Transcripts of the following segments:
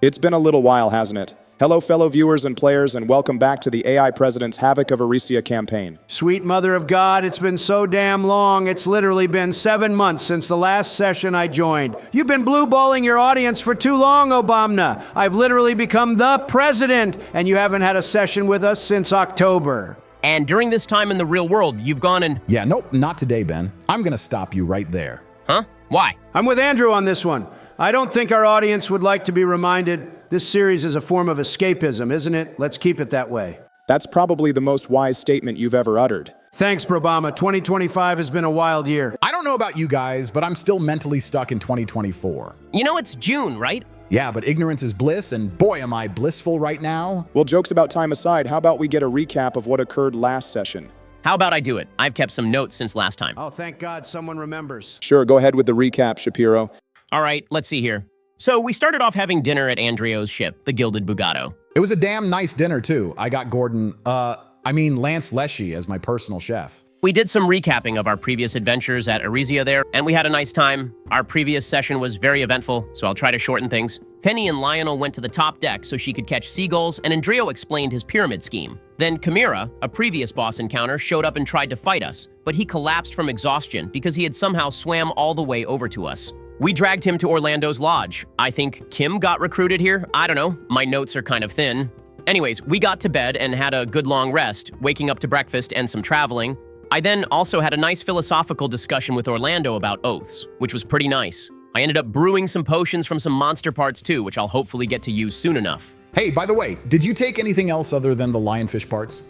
It's been a little while, hasn't it? Hello, fellow viewers and players, and welcome back to the AI President's Havoc of Erisia campaign. Sweet Mother of God, it's been so damn long. It's literally been 7 months since the last session I joined. You've been blue-balling your audience for too long, Obama. I've literally become the president, and you haven't had a session with us since October. And during this time in the real world, you've gone and... Yeah, nope, not today, Ben. I'm gonna stop you right there. Huh? Why? I'm with Andrew on this one. I don't think our audience would like to be reminded this series is a form of escapism, isn't it? Let's keep it that way. That's probably the most wise statement you've ever uttered. Thanks, Obama. 2025 has been a wild year. I don't know about you guys, but I'm still mentally stuck in 2024. You know it's June, right? Yeah, but ignorance is bliss, and boy am I blissful right now. Well, jokes about time aside, how about we get a recap of what occurred last session? How about I do it? I've kept some notes since last time. Oh, thank God someone remembers. Sure, go ahead with the recap, Shapiro. All right, let's see here. So we started off having dinner at Andreo's ship, the Gilded Bugato. It was a damn nice dinner, too. I got Lance Leshy as my personal chef. We did some recapping of our previous adventures at Erisia there, and we had a nice time. Our previous session was very eventful, so I'll try to shorten things. Penny and Lionel went to the top deck so she could catch seagulls, and Andreo explained his pyramid scheme. Then Chimera, a previous boss encounter, showed up and tried to fight us, but he collapsed from exhaustion because he had somehow swam all the way over to us. We dragged him to Orlando's lodge. I think Kim got recruited here. I don't know. My notes are kind of thin. Anyways, we got to bed and had a good long rest, waking up to breakfast and some traveling. I then also had a nice philosophical discussion with Orlando about oaths, which was pretty nice. I ended up brewing some potions from some monster parts too, which I'll hopefully get to use soon enough. Hey, by the way, did you take anything else other than the lionfish parts?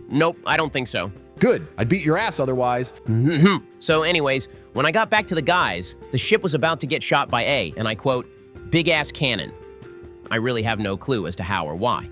Nope, I don't think so. Good. I'd beat your ass otherwise. So anyways, when I got back to the guys, the ship was about to get shot by A, and I quote, big-ass cannon. I really have no clue as to how or why,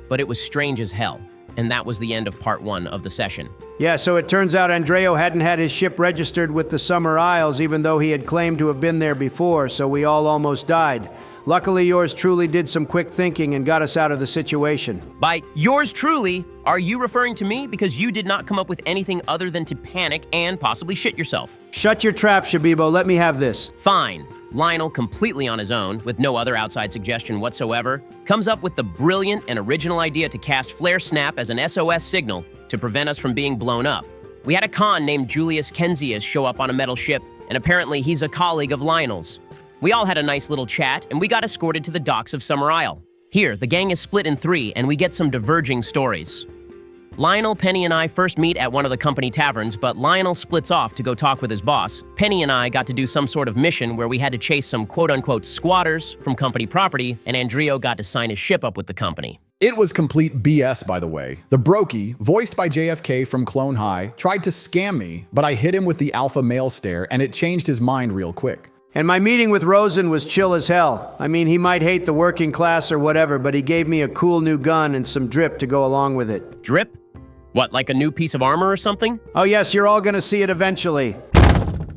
but it was strange as hell, and that was the end of part 1 of the session. Yeah, so it turns out Andreo hadn't had his ship registered with the Summer Isles, even though he had claimed to have been there before, so we all almost died. Luckily, yours truly did some quick thinking and got us out of the situation. By yours truly, are you referring to me because you did not come up with anything other than to panic and possibly shit yourself? Shut your trap, Shabibo. Let me have this. Fine. Lionel, completely on his own, with no other outside suggestion whatsoever, comes up with the brilliant and original idea to cast Flare Snap as an SOS signal to prevent us from being blown up. We had a con named Julius Kenzias show up on a metal ship, and apparently he's a colleague of Lionel's. We all had a nice little chat, and we got escorted to the docks of Summer Isle. Here, the gang is split in 3, and we get some diverging stories. Lionel, Penny, and I first meet at one of the company taverns, but Lionel splits off to go talk with his boss. Penny and I got to do some sort of mission where we had to chase some quote-unquote squatters from company property, and Andreo got to sign his ship up with the company. It was complete BS, by the way. The Brokey, voiced by JFK from Clone High, tried to scam me, but I hit him with the alpha male stare, and it changed his mind real quick. And my meeting with Rosen was chill as hell. I mean, he might hate the working class or whatever, but he gave me a cool new gun and some drip to go along with it. Drip? What, like a new piece of armor or something? Oh yes, you're all gonna see it eventually.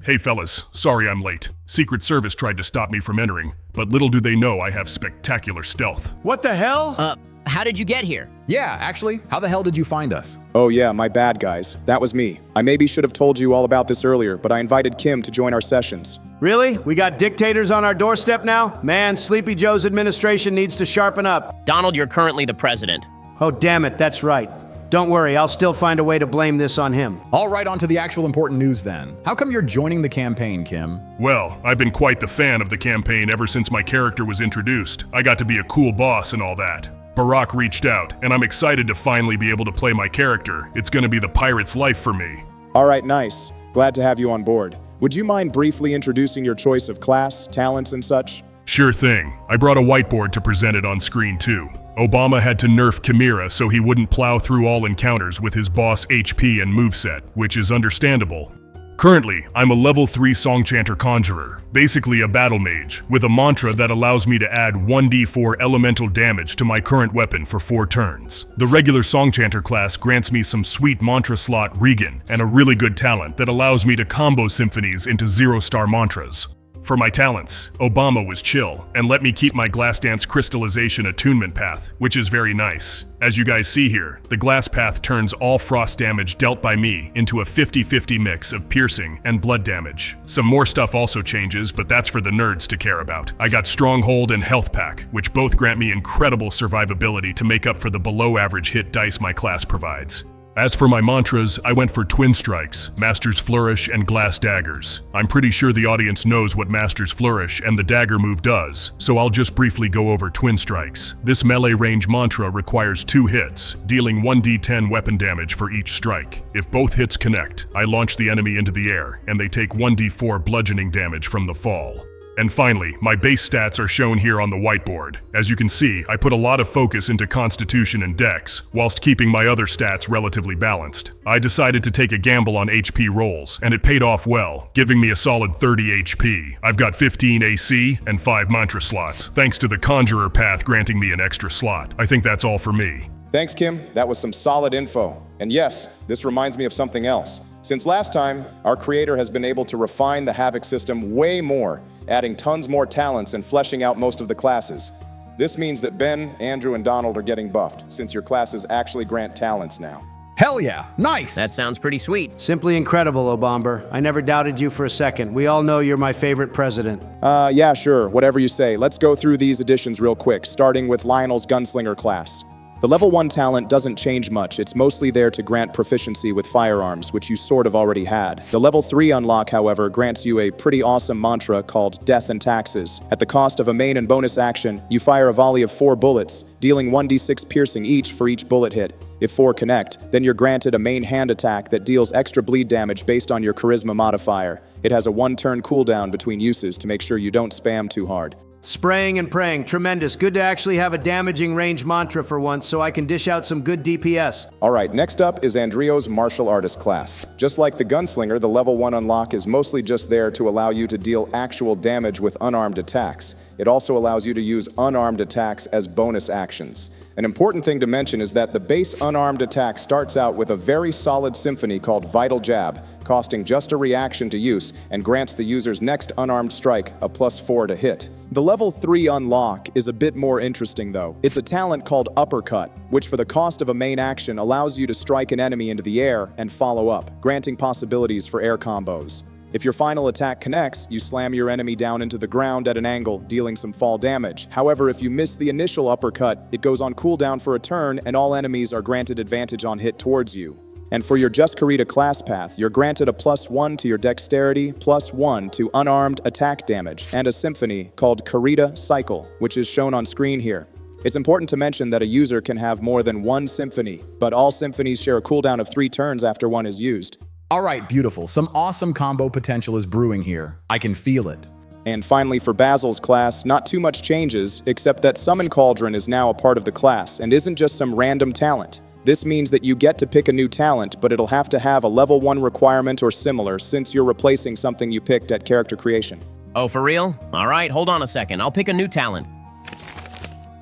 Hey fellas, sorry I'm late. Secret Service tried to stop me from entering, but little do they know I have spectacular stealth. What the hell? How did you get here? Yeah, actually, how the hell did you find us? Oh yeah, my bad, guys. That was me. I maybe should have told you all about this earlier, but I invited Kim to join our sessions. Really? We got dictators on our doorstep now? Man, Sleepy Joe's administration needs to sharpen up. Donald, you're currently the president. Oh damn it, that's right. Don't worry, I'll still find a way to blame this on him. All right, on to the actual important news then. How come you're joining the campaign, Kim? Well, I've been quite the fan of the campaign ever since my character was introduced. I got to be a cool boss and all that. Barack reached out, and I'm excited to finally be able to play my character. It's gonna be the pirate's life for me. All right, nice. Glad to have you on board. Would you mind briefly introducing your choice of class, talents, and such? Sure thing. I brought a whiteboard to present it on screen too. Obama had to nerf Chimera so he wouldn't plow through all encounters with his boss HP and moveset, which is understandable. Currently, I'm a level 3 Songchanter Conjurer, basically a battle mage, with a mantra that allows me to add 1d4 elemental damage to my current weapon for 4 turns. The regular Songchanter class grants me some sweet mantra slot Regan, and a really good talent that allows me to combo symphonies into 0-star mantras. For my talents, Obama was chill and let me keep my glass dance crystallization attunement path, which is very nice. As you guys see here, the glass path turns all frost damage dealt by me into a 50-50 mix of piercing and blood damage. Some more stuff also changes, but that's for the nerds to care about. I got Stronghold and Health Pack, which both grant me incredible survivability to make up for the below-average hit dice my class provides. As for my mantras, I went for Twin Strikes, Master's Flourish, and Glass Daggers. I'm pretty sure the audience knows what Master's Flourish and the dagger move does, so I'll just briefly go over Twin Strikes. This melee range mantra requires 2 hits, dealing 1d10 weapon damage for each strike. If both hits connect, I launch the enemy into the air, and they take 1d4 bludgeoning damage from the fall. And finally, my base stats are shown here on the whiteboard. As you can see, I put a lot of focus into Constitution and Dex, whilst keeping my other stats relatively balanced. I decided to take a gamble on HP rolls, and it paid off well, giving me a solid 30 HP. I've got 15 AC and 5 mantra slots, thanks to the Conjurer path granting me an extra slot. I think that's all for me. Thanks, Kim. That was some solid info. And yes, this reminds me of something else. Since last time, our creator has been able to refine the Havoc system way more, adding tons more talents and fleshing out most of the classes. This means that Ben, Andrew, and Donald are getting buffed, since your classes actually grant talents now. Hell yeah, nice! That sounds pretty sweet. Simply incredible, Obama. I never doubted you for a second. We all know you're my favorite president. Yeah, sure, whatever you say. Let's go through these additions real quick, starting with Lionel's Gunslinger class. The level 1 talent doesn't change much, it's mostly there to grant proficiency with firearms, which you sort of already had. The level 3 unlock, however, grants you a pretty awesome mantra called Death and Taxes. At the cost of a main and bonus action, you fire a volley of 4 bullets, dealing 1d6 piercing each for each bullet hit. If 4 connect, then you're granted a main hand attack that deals extra bleed damage based on your charisma modifier. It has a 1-turn cooldown between uses to make sure you don't spam too hard. Spraying and praying, tremendous. Good to actually have a damaging range mantra for once so I can dish out some good DPS. Alright, next up is Andrio's Martial Artist class. Just like the Gunslinger, the level 1 unlock is mostly just there to allow you to deal actual damage with unarmed attacks. It also allows you to use unarmed attacks as bonus actions. An important thing to mention is that the base unarmed attack starts out with a very solid symphony called Vital Jab, costing just a reaction to use, and grants the user's next unarmed strike a +4 to hit. The level 3 unlock is a bit more interesting though. It's a talent called Uppercut, which for the cost of a main action allows you to strike an enemy into the air and follow up, granting possibilities for air combos. If your final attack connects, you slam your enemy down into the ground at an angle, dealing some fall damage. However, if you miss the initial uppercut, it goes on cooldown for a turn and all enemies are granted advantage on hit towards you. And for your Just Karita class path, you're granted a +1 to your dexterity, +1 to unarmed attack damage, and a symphony called Karita Cycle, which is shown on screen here. It's important to mention that a user can have more than 1 symphony, but all symphonies share a cooldown of 3 turns after one is used. Alright, beautiful. Some awesome combo potential is brewing here. I can feel it. And finally, for Basil's class, not too much changes, except that Summon Cauldron is now a part of the class and isn't just some random talent. This means that you get to pick a new talent, but it'll have to have a level 1 requirement or similar since you're replacing something you picked at character creation. Oh, for real? All right, hold on a second. I'll pick a new talent.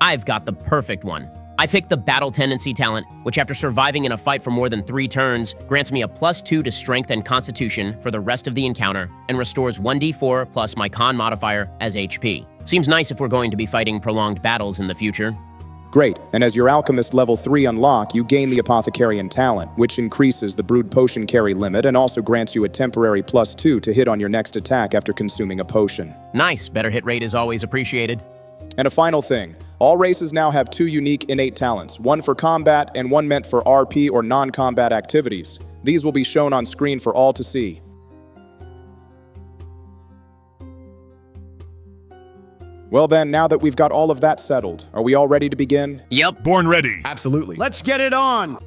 I've got the perfect one. I picked the Battle Tendency talent, which after surviving in a fight for more than 3 turns, grants me a +2 to Strength and Constitution for the rest of the encounter, and restores 1d4 plus my Con modifier as HP. Seems nice if we're going to be fighting prolonged battles in the future. Great, and as your Alchemist level 3 unlock, you gain the Apothecarian talent, which increases the Brewed Potion carry limit and also grants you a temporary +2 to hit on your next attack after consuming a potion. Nice, better hit rate is always appreciated. And a final thing, all races now have 2 unique innate talents, one for combat and one meant for RP or non-combat activities. These will be shown on screen for all to see. Well then, now that we've got all of that settled, are we all ready to begin? Yep. Born ready. Absolutely. Let's get it on!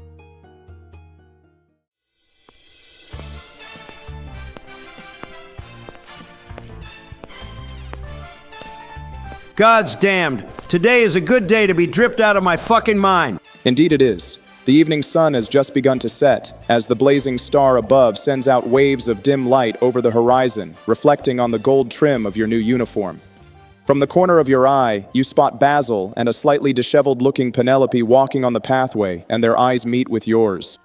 God's damned. Today is a good day to be dripped out of my fucking mind. Indeed it is. The evening sun has just begun to set, as the blazing star above sends out waves of dim light over the horizon, reflecting on the gold trim of your new uniform. From the corner of your eye, you spot Basil and a slightly disheveled-looking Penelope walking on the pathway, and their eyes meet with yours.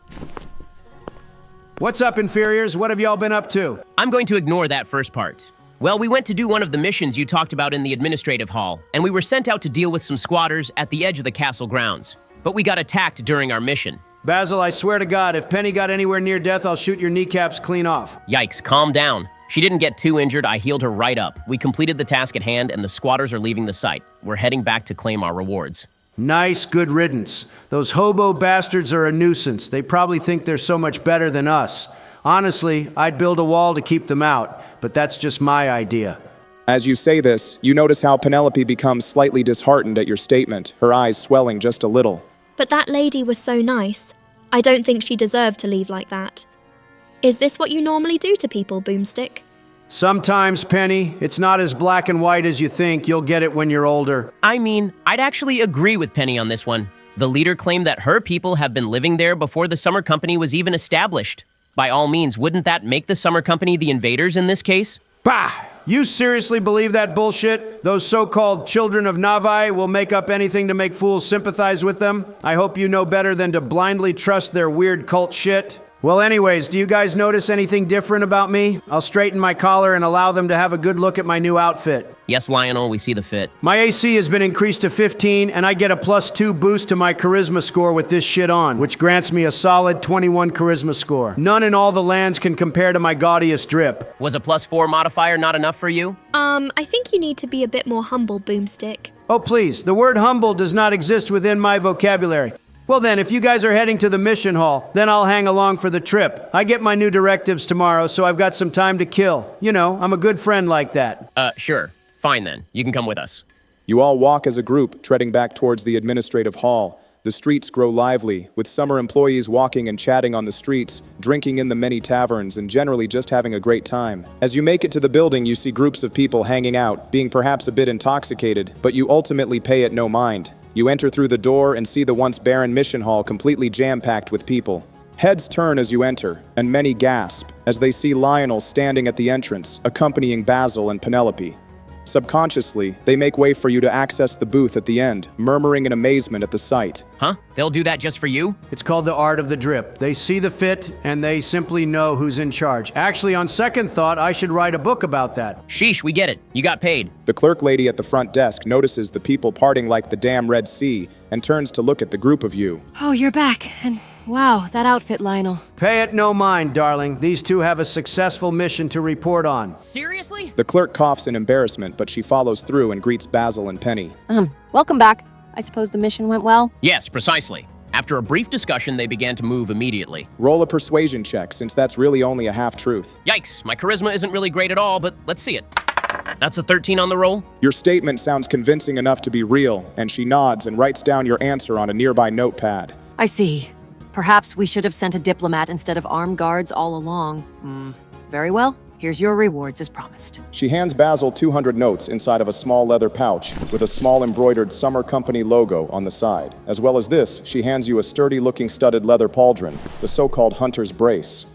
What's up, inferiors? What have y'all been up to? I'm going to ignore that first part. Well, we went to do one of the missions you talked about in the administrative hall, and we were sent out to deal with some squatters at the edge of the castle grounds. But we got attacked during our mission. Basil, I swear to God, if Penny got anywhere near death, I'll shoot your kneecaps clean off. Yikes, calm down. She didn't get too injured, I healed her right up. We completed the task at hand, and the squatters are leaving the site. We're heading back to claim our rewards. Nice, good riddance. Those hobo bastards are a nuisance. They probably think they're so much better than us. Honestly, I'd build a wall to keep them out, but that's just my idea. As you say this, you notice how Penelope becomes slightly disheartened at your statement, her eyes swelling just a little. But that lady was so nice. I don't think she deserved to leave like that. Is this what you normally do to people, Boomstick? Sometimes, Penny, it's not as black and white as you think. You'll get it when you're older. I mean, I'd actually agree with Penny on this one. The leader claimed that her people have been living there before the summer company was even established. By all means, wouldn't that make the summer company the invaders in this case? Bah! You seriously believe that bullshit? Those so-called children of Navai will make up anything to make fools sympathize with them? I hope you know better than to blindly trust their weird cult shit. Well, anyways, do you guys notice anything different about me? I'll straighten my collar and allow them to have a good look at my new outfit. Yes, Lionel, we see the fit. My AC has been increased to 15, and I get a +2 boost to my charisma score with this shit on, which grants me a solid 21 charisma score. None in all the lands can compare to my gaudiest drip. Was a +4 modifier not enough for you? I think you need to be a bit more humble, Boomstick. Oh, please, the word humble does not exist within my vocabulary. Well then, if you guys are heading to the mission hall, then I'll hang along for the trip. I get my new directives tomorrow, so I've got some time to kill. You know, I'm a good friend like that. Sure. Fine then. You can come with us. You all walk as a group, treading back towards the administrative hall. The streets grow lively, with summer employees walking and chatting on the streets, drinking in the many taverns, and generally just having a great time. As you make it to the building, you see groups of people hanging out, being perhaps a bit intoxicated, but you ultimately pay it no mind. You enter through the door and see the once barren mission hall completely jam-packed with people. Heads turn as you enter, and many gasp as they see Lionel standing at the entrance, accompanying Basil and Penelope. Subconsciously, they make way for you to access the booth at the end, murmuring in amazement at the sight. Huh? They'll do that just for you? It's called the art of the drip. They see the fit, and they simply know who's in charge. Actually, on second thought, I should write a book about that. Sheesh, we get it. You got paid. The clerk lady at the front desk notices the people parting like the damn Red Sea and turns to look at the group of you. Oh, you're back. And wow, that outfit, Lionel. Pay it no mind, darling. These two have a successful mission to report on. Seriously? The clerk coughs in embarrassment, but she follows through and greets Basil and Penny. Welcome back. I suppose the mission went well? Yes, precisely. After a brief discussion, they began to move immediately. Roll a persuasion check, since that's really only a half-truth. Yikes, my charisma isn't really great at all, but let's see it. That's a 13 on the roll? Your statement sounds convincing enough to be real, and she nods and writes down your answer on a nearby notepad. I see. Perhaps we should have sent a diplomat instead of armed guards all along. Very well. Here's your rewards as promised. She hands Basil 200 notes inside of a small leather pouch with a small embroidered Summer Company logo on the side. As well as this, she hands you a sturdy-looking studded leather pauldron, the so-called hunter's brace.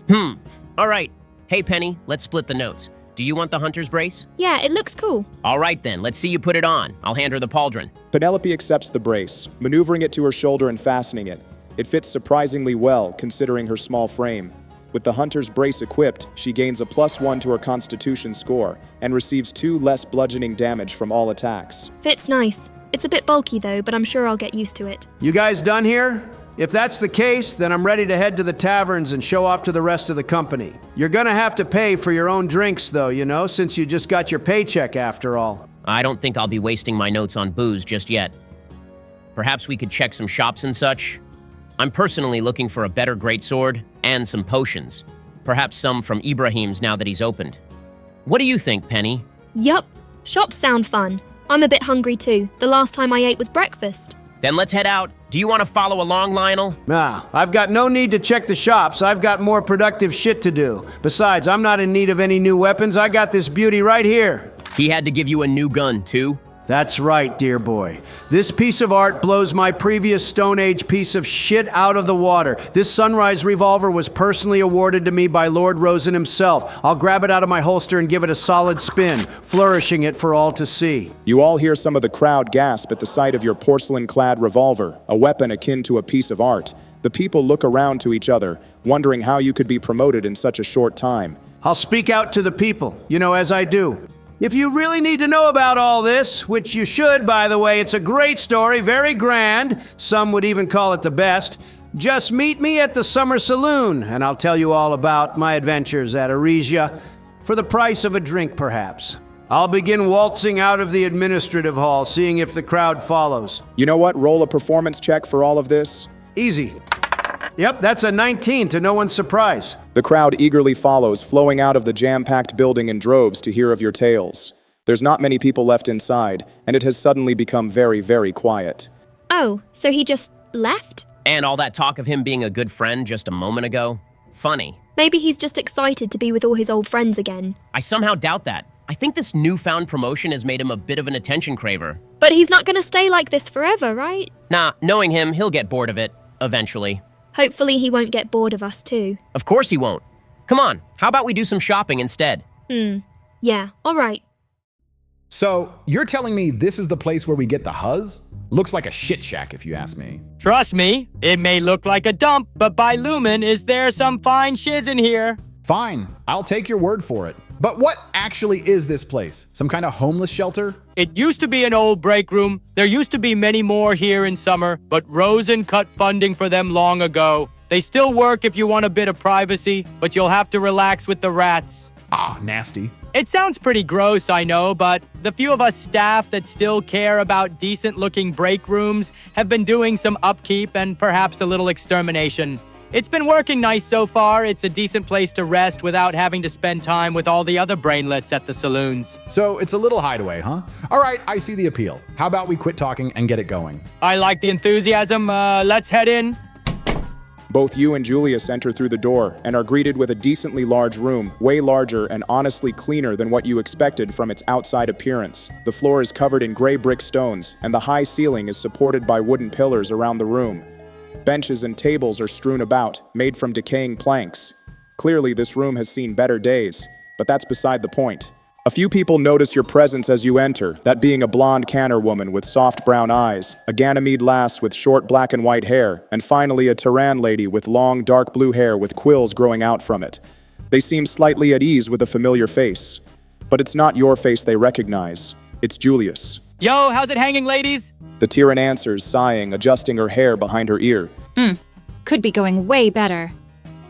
All right. Hey, Penny, let's split the notes. Do you want the hunter's brace? Yeah, it looks cool. All right then, let's see you put it on. I'll hand her the pauldron. Penelope accepts the brace, maneuvering it to her shoulder and fastening it. It fits surprisingly well, considering her small frame. With the hunter's brace equipped, she gains a +1 to her constitution score and receives 2 less bludgeoning damage from all attacks. Fits nice. It's a bit bulky though, but I'm sure I'll get used to it. You guys done here? If that's the case, then I'm ready to head to the taverns and show off to the rest of the company. You're gonna have to pay for your own drinks though, you know, since you just got your paycheck after all. I don't think I'll be wasting my notes on booze just yet. Perhaps we could check some shops and such. I'm personally looking for a better greatsword and some potions. Perhaps some from Ibrahim's now that he's opened. What do you think, Penny? Yup. Shops sound fun. I'm a bit hungry too. The last time I ate was breakfast. Then let's head out. Do you want to follow along, Lionel? Nah, I've got no need to check the shops. I've got more productive shit to do. Besides, I'm not in need of any new weapons. I got this beauty right here. He had to give you a new gun, too? That's right, dear boy. This piece of art blows my previous Stone Age piece of shit out of the water. This sunrise revolver was personally awarded to me by Lord Rosen himself. I'll grab it out of my holster and give it a solid spin, flourishing it for all to see. You all hear some of the crowd gasp at the sight of your porcelain-clad revolver, a weapon akin to a piece of art. The people look around to each other, wondering how you could be promoted in such a short time. I'll speak out to the people, you know, as I do. If you really need to know about all this, which you should, by the way, it's a great story, very grand, some would even call it the best, just meet me at the Summer Saloon, and I'll tell you all about my adventures at Erisia, for the price of a drink, perhaps. I'll begin waltzing out of the administrative hall, seeing if the crowd follows. You know what? Roll a performance check for all of this. Easy. Yep, that's a 19 to no one's surprise. The crowd eagerly follows, flowing out of the jam-packed building in droves to hear of your tales. There's not many people left inside, and it has suddenly become very, very quiet. Oh, so he just left? And all that talk of him being a good friend just a moment ago? Funny. Maybe he's just excited to be with all his old friends again. I somehow doubt that. I think this newfound promotion has made him a bit of an attention craver. But he's not going to stay like this forever, right? Nah, knowing him, he'll get bored of it, eventually. Hopefully he won't get bored of us too. Of course he won't. Come on, how about we do some shopping instead? Yeah, all right. So, you're telling me this is the place where we get the huzz? Looks like a shit shack, if you ask me. Trust me, it may look like a dump, but by Lumen, is there some fine shiz in here? Fine, I'll take your word for it. But what actually is this place? Some kind of homeless shelter? It used to be an old break room. There used to be many more here in summer, but Rosen cut funding for them long ago. They still work if you want a bit of privacy, but you'll have to relax with the rats. Ah, nasty. It sounds pretty gross, I know, but the few of us staff that still care about decent-looking break rooms have been doing some upkeep and perhaps a little extermination. It's been working nice so far. It's a decent place to rest without having to spend time with all the other brainlets at the saloons. So it's a little hideaway, huh? All right, I see the appeal. How about we quit talking and get it going? I like the enthusiasm. Let's head in. Both you and Julius enter through the door and are greeted with a decently large room, way larger and honestly cleaner than what you expected from its outside appearance. The floor is covered in gray brick stones, and the high ceiling is supported by wooden pillars around the room. Benches and tables are strewn about, made from decaying planks. Clearly, this room has seen better days, but that's beside the point. A few people notice your presence as you enter, that being a blonde canner woman with soft brown eyes, a Ganymede lass with short black and white hair, and finally a Tyran lady with long dark blue hair with quills growing out from it. They seem slightly at ease with a familiar face. But it's not your face they recognize. It's Julius. Yo, how's it hanging, ladies? The Tyran answers, sighing, adjusting her hair behind her ear. Could be going way better.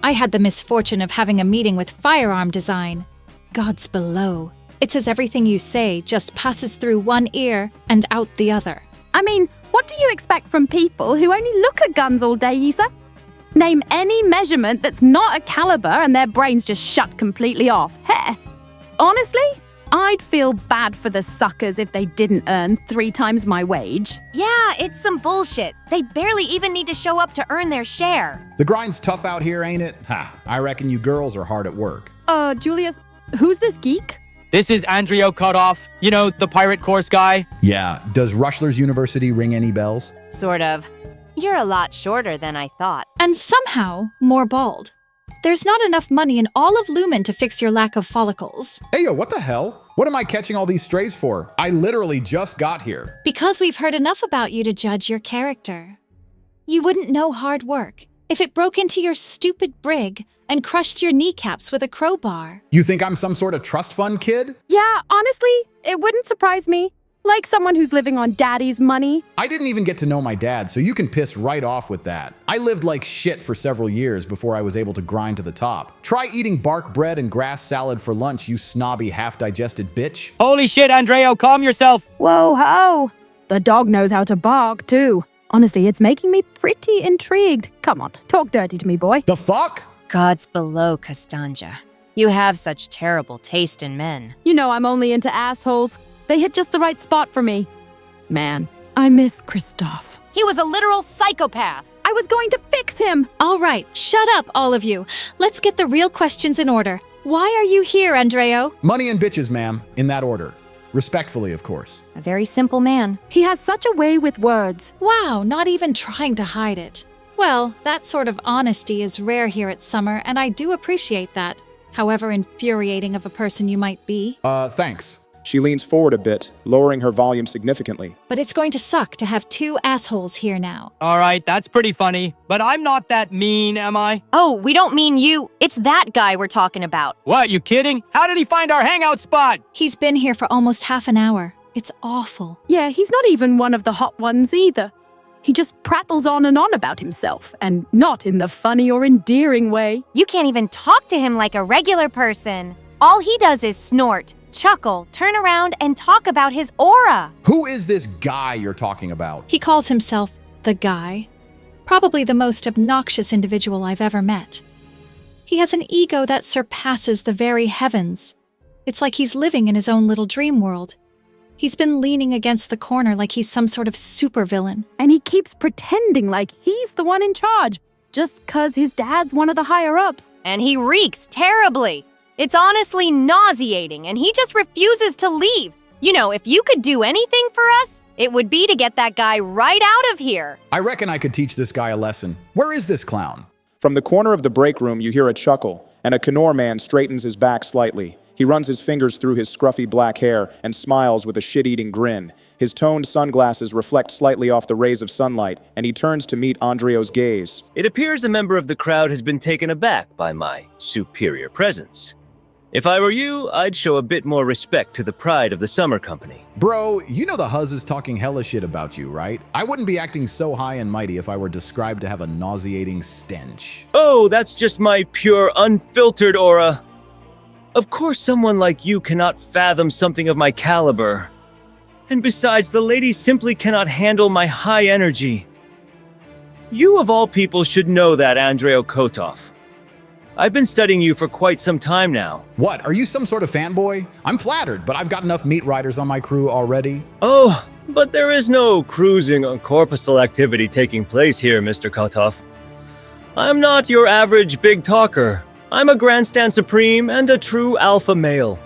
I had the misfortune of having a meeting with firearm design. Gods below. It says everything you say just passes through one ear and out the other. I mean, what do you expect from people who only look at guns all day, Isa? Name any measurement that's not a caliber and their brains just shut completely off. Heh. Honestly, I'd feel bad for the suckers if they didn't earn 3 times my wage. Yeah, it's some bullshit. They barely even need to show up to earn their share. The grind's tough out here, ain't it? Ha, I reckon you girls are hard at work. Julius, who's this geek? This is Andrio Cutoff, you know, the pirate course guy. Yeah, does Rushler's University ring any bells? Sort of. You're a lot shorter than I thought. And somehow more bald. There's not enough money in all of Lumen to fix your lack of follicles. Hey, yo, what the hell? What am I catching all these strays for? I literally just got here. Because we've heard enough about you to judge your character. You wouldn't know hard work if it broke into your stupid brig and crushed your kneecaps with a crowbar. You think I'm some sort of trust fund kid? Yeah, honestly, it wouldn't surprise me. Like someone who's living on daddy's money. I didn't even get to know my dad, so you can piss right off with that. I lived like shit for several years before I was able to grind to the top. Try eating bark bread and grass salad for lunch, you snobby half-digested bitch. Holy shit, Andreo, calm yourself. Whoa, ho! The dog knows how to bark, too. Honestly, it's making me pretty intrigued. Come on, talk dirty to me, boy. The fuck? Gods below, Castanja. You have such terrible taste in men. You know I'm only into assholes. They hit just the right spot for me. Man, I miss Christoph. He was a literal psychopath. I was going to fix him. All right, shut up, all of you. Let's get the real questions in order. Why are you here, Andreo? Money and bitches, ma'am, in that order. Respectfully, of course. A very simple man. He has such a way with words. Wow, not even trying to hide it. Well, that sort of honesty is rare here at Summer, and I do appreciate that, however infuriating of a person you might be. Thanks. She leans forward a bit, lowering her volume significantly. But it's going to suck to have two assholes here now. All right, that's pretty funny, but I'm not that mean, am I? Oh, we don't mean you. It's that guy we're talking about. What, you kidding? How did he find our hangout spot? He's been here for almost half an hour. It's awful. Yeah, he's not even one of the hot ones either. He just prattles on and on about himself, and not in the funny or endearing way. You can't even talk to him like a regular person. All he does is snort, chuckle, turn around, and talk about his aura. Who is this guy you're talking about? He calls himself the guy. Probably the most obnoxious individual I've ever met. He has an ego that surpasses the very heavens. It's like he's living in his own little dream world. He's been leaning against the corner like he's some sort of supervillain. And he keeps pretending like he's the one in charge, just 'cause his dad's one of the higher-ups. And he reeks terribly. It's honestly nauseating, and he just refuses to leave. You know, if you could do anything for us, it would be to get that guy right out of here. I reckon I could teach this guy a lesson. Where is this clown? From the corner of the break room, you hear a chuckle, and a Kenor man straightens his back slightly. He runs his fingers through his scruffy black hair and smiles with a shit-eating grin. His toned sunglasses reflect slightly off the rays of sunlight, and he turns to meet Andreo's gaze. It appears a member of the crowd has been taken aback by my superior presence. If I were you, I'd show a bit more respect to the pride of the summer company. Bro, you know the Huzz is talking hella shit about you, right? I wouldn't be acting so high and mighty if I were described to have a nauseating stench. Oh, that's just my pure, unfiltered aura. Of course someone like you cannot fathom something of my caliber. And besides, the ladies simply cannot handle my high energy. You of all people should know that, Andreo Kotov. I've been studying you for quite some time now. What, are you some sort of fanboy? I'm flattered, but I've got enough meat riders on my crew already. Oh, but there is no cruising or corpuscle activity taking place here, Mr. Kotov. I'm not your average big talker. I'm a grandstand supreme and a true alpha male.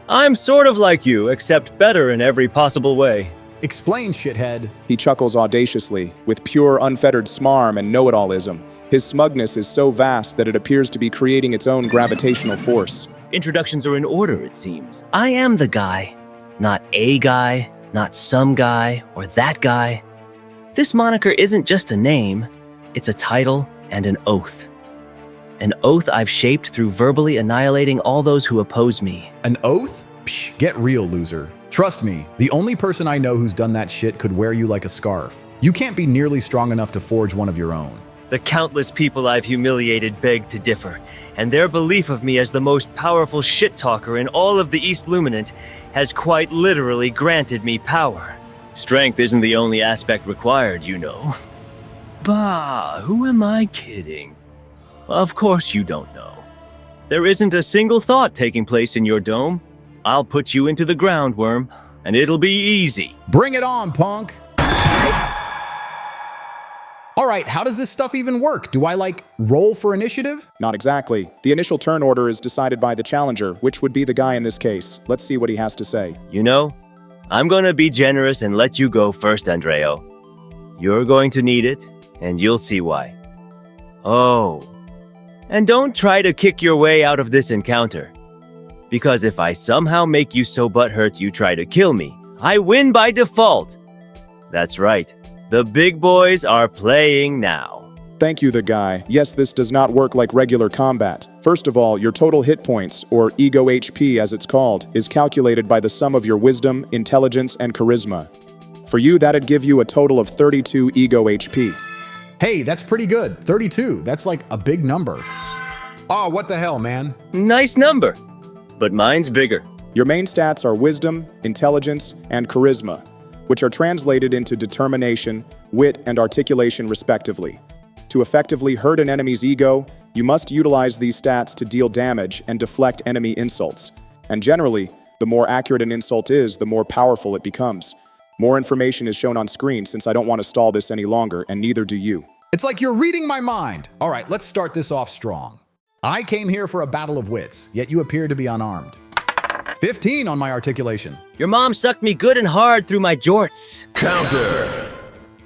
I'm sort of like you, except better in every possible way. Explain, shithead. He chuckles audaciously, with pure, unfettered smarm and know-it-allism. His smugness is so vast that it appears to be creating its own gravitational force. Introductions are in order, it seems. I am the guy. Not a guy, not some guy, or that guy. This moniker isn't just a name. It's a title and an oath. An oath I've shaped through verbally annihilating all those who oppose me. An oath? Psh, get real, loser. Trust me, the only person I know who's done that shit could wear you like a scarf. You can't be nearly strong enough to forge one of your own. The countless people I've humiliated beg to differ, and their belief of me as the most powerful shit-talker in all of the East Luminant has quite literally granted me power. Strength isn't the only aspect required, you know. Bah, who am I kidding? Of course you don't know. There isn't a single thought taking place in your dome. I'll put you into the ground, worm, and it'll be easy. Bring it on, punk! All right, how does this stuff even work? Do I, roll for initiative? Not exactly. The initial turn order is decided by the challenger, which would be the guy in this case. Let's see what he has to say. You know, I'm gonna be generous and let you go first, Andreo. You're going to need it, and you'll see why. Oh, and don't try to kick your way out of this encounter. Because if I somehow make you so butthurt you try to kill me, I win by default. That's right. The big boys are playing now. Thank you, the guy. Yes, this does not work like regular combat. First of all, your total hit points, or ego HP as it's called, is calculated by the sum of your wisdom, intelligence, and charisma. For you, that'd give you a total of 32 ego HP. Hey, that's pretty good. 32. That's like a big number. Oh, what the hell, man? Nice number, but mine's bigger. Your main stats are wisdom, intelligence, and charisma, which are translated into determination, wit, and articulation respectively. To effectively hurt an enemy's ego, you must utilize these stats to deal damage and deflect enemy insults. And generally, the more accurate an insult is, the more powerful it becomes. More information is shown on screen since I don't want to stall this any longer, and neither do you. It's like you're reading my mind. All right, let's start this off strong. I came here for a battle of wits, yet you appear to be unarmed. 15 on my articulation. Your mom sucked me good and hard through my jorts. Counter!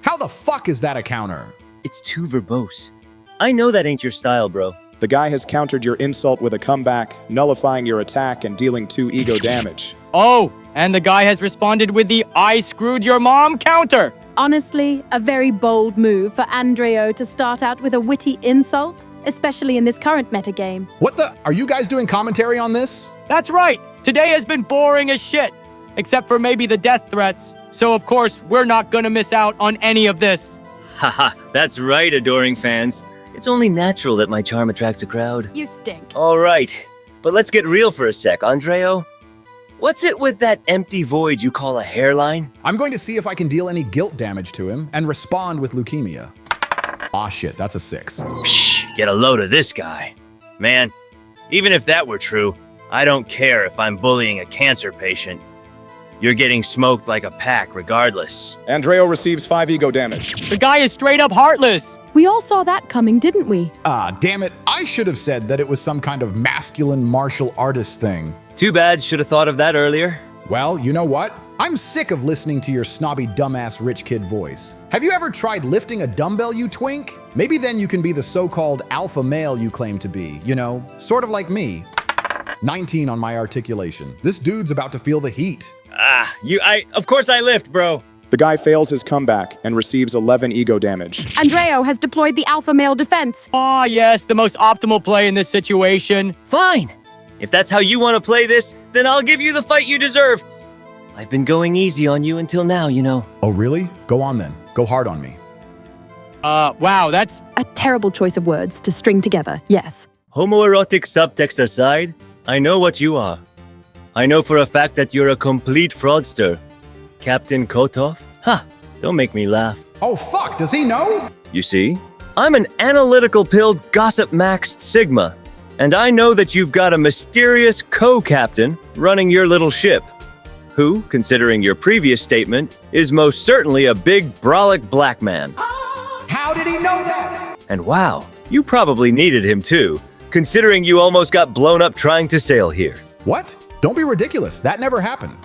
How the fuck is that a counter? It's too verbose. I know that ain't your style, bro. The guy has countered your insult with a comeback, nullifying your attack and dealing 2 ego damage. Oh, and the guy has responded with the "I screwed your mom" counter. Honestly, a very bold move for Andreo to start out with a witty insult, especially in this current metagame. What the? Are you guys doing commentary on this? That's right. Today has been boring as shit, except for maybe the death threats. So of course, we're not gonna miss out on any of this. Haha, that's right, adoring fans. It's only natural that my charm attracts a crowd. You stink. All right, but let's get real for a sec, Andreo. What's it with that empty void you call a hairline? I'm going to see if I can deal any guilt damage to him and respond with leukemia. Aw shit, that's a 6. Psh, get a load of this guy. Man, even if that were true, I don't care if I'm bullying a cancer patient. You're getting smoked like a pack regardless. Andreo receives 5 ego damage. The guy is straight up heartless. We all saw that coming, didn't we? Ah, damn it. I should have said that it was some kind of masculine martial artist thing. Too bad, should have thought of that earlier. Well, you know what? I'm sick of listening to your snobby, dumbass rich kid voice. Have you ever tried lifting a dumbbell, you twink? Maybe then you can be the so-called alpha male you claim to be, you know, sort of like me. 19 on my articulation. This dude's about to feel the heat. Of course I lift, bro. The guy fails his comeback and receives 11 ego damage. Andreo has deployed the alpha male defense. Ah, yes, the most optimal play in this situation. Fine. If that's how you want to play this, then I'll give you the fight you deserve. I've been going easy on you until now, you know. Oh, really? Go on then. Go hard on me. Wow, that's a terrible choice of words to string together, yes. Homoerotic subtext aside, I know what you are. I know for a fact that you're a complete fraudster. Captain Kotov? Ha! Don't make me laugh. Oh fuck, does he know? You see? I'm an analytical pilled gossip maxed Sigma. And I know that you've got a mysterious co-captain running your little ship. Who, considering your previous statement, is most certainly a big brolic black man. How did he know that? And wow, you probably needed him too, considering you almost got blown up trying to sail here. What? Don't be ridiculous. That never happened.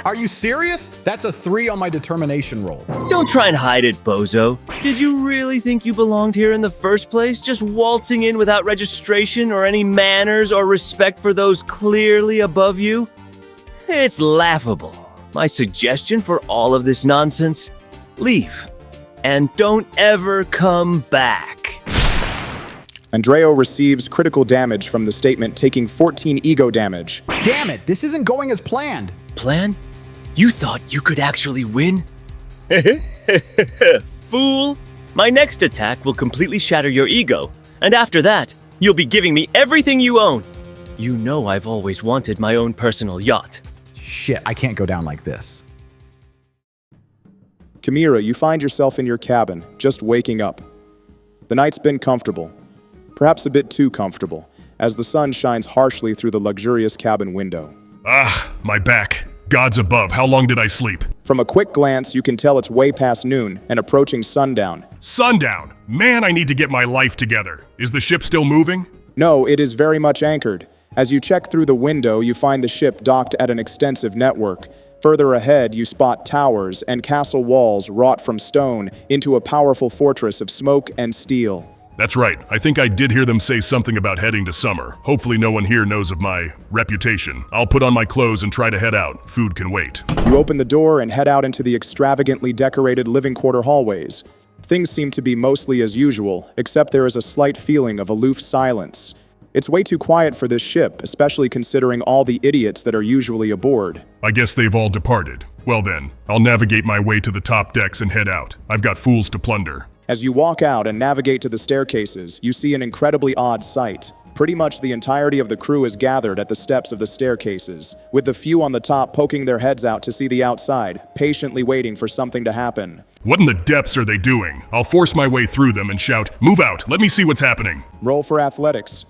Are you serious? That's a 3 on my determination roll. Don't try and hide it, bozo. Did you really think you belonged here in the first place, just waltzing in without registration or any manners or respect for those clearly above you? It's laughable. My suggestion for all of this nonsense? Leave. And don't ever come back. Andreo receives critical damage from the statement, taking 14 ego damage. Damn it, this isn't going as planned. Plan? You thought you could actually win? Fool! My next attack will completely shatter your ego, and after that, you'll be giving me everything you own. You know I've always wanted my own personal yacht. Shit, I can't go down like this. Chimera, you find yourself in your cabin, just waking up. The night's been comfortable, perhaps a bit too comfortable, as the sun shines harshly through the luxurious cabin window. Ah, my back. Gods above, how long did I sleep? From a quick glance, you can tell it's way past noon and approaching sundown. Sundown? Man, I need to get my life together. Is the ship still moving? No, it is very much anchored. As you check through the window, you find the ship docked at an extensive network. Further ahead, you spot towers and castle walls wrought from stone into a powerful fortress of smoke and steel. That's right. I think I did hear them say something about heading to summer. Hopefully no one here knows of my reputation. I'll put on my clothes and try to head out. Food can wait. You open the door and head out into the extravagantly decorated living quarter hallways. Things seem to be mostly as usual, except there is a slight feeling of aloof silence. It's way too quiet for this ship, especially considering all the idiots that are usually aboard. I guess they've all departed. Well then, I'll navigate my way to the top decks and head out. I've got fools to plunder. As you walk out and navigate to the staircases, you see an incredibly odd sight. Pretty much the entirety of the crew is gathered at the steps of the staircases, with the few on the top poking their heads out to see the outside, patiently waiting for something to happen. What in the depths are they doing? I'll force my way through them and shout, "Move out, let me see what's happening." Roll for athletics.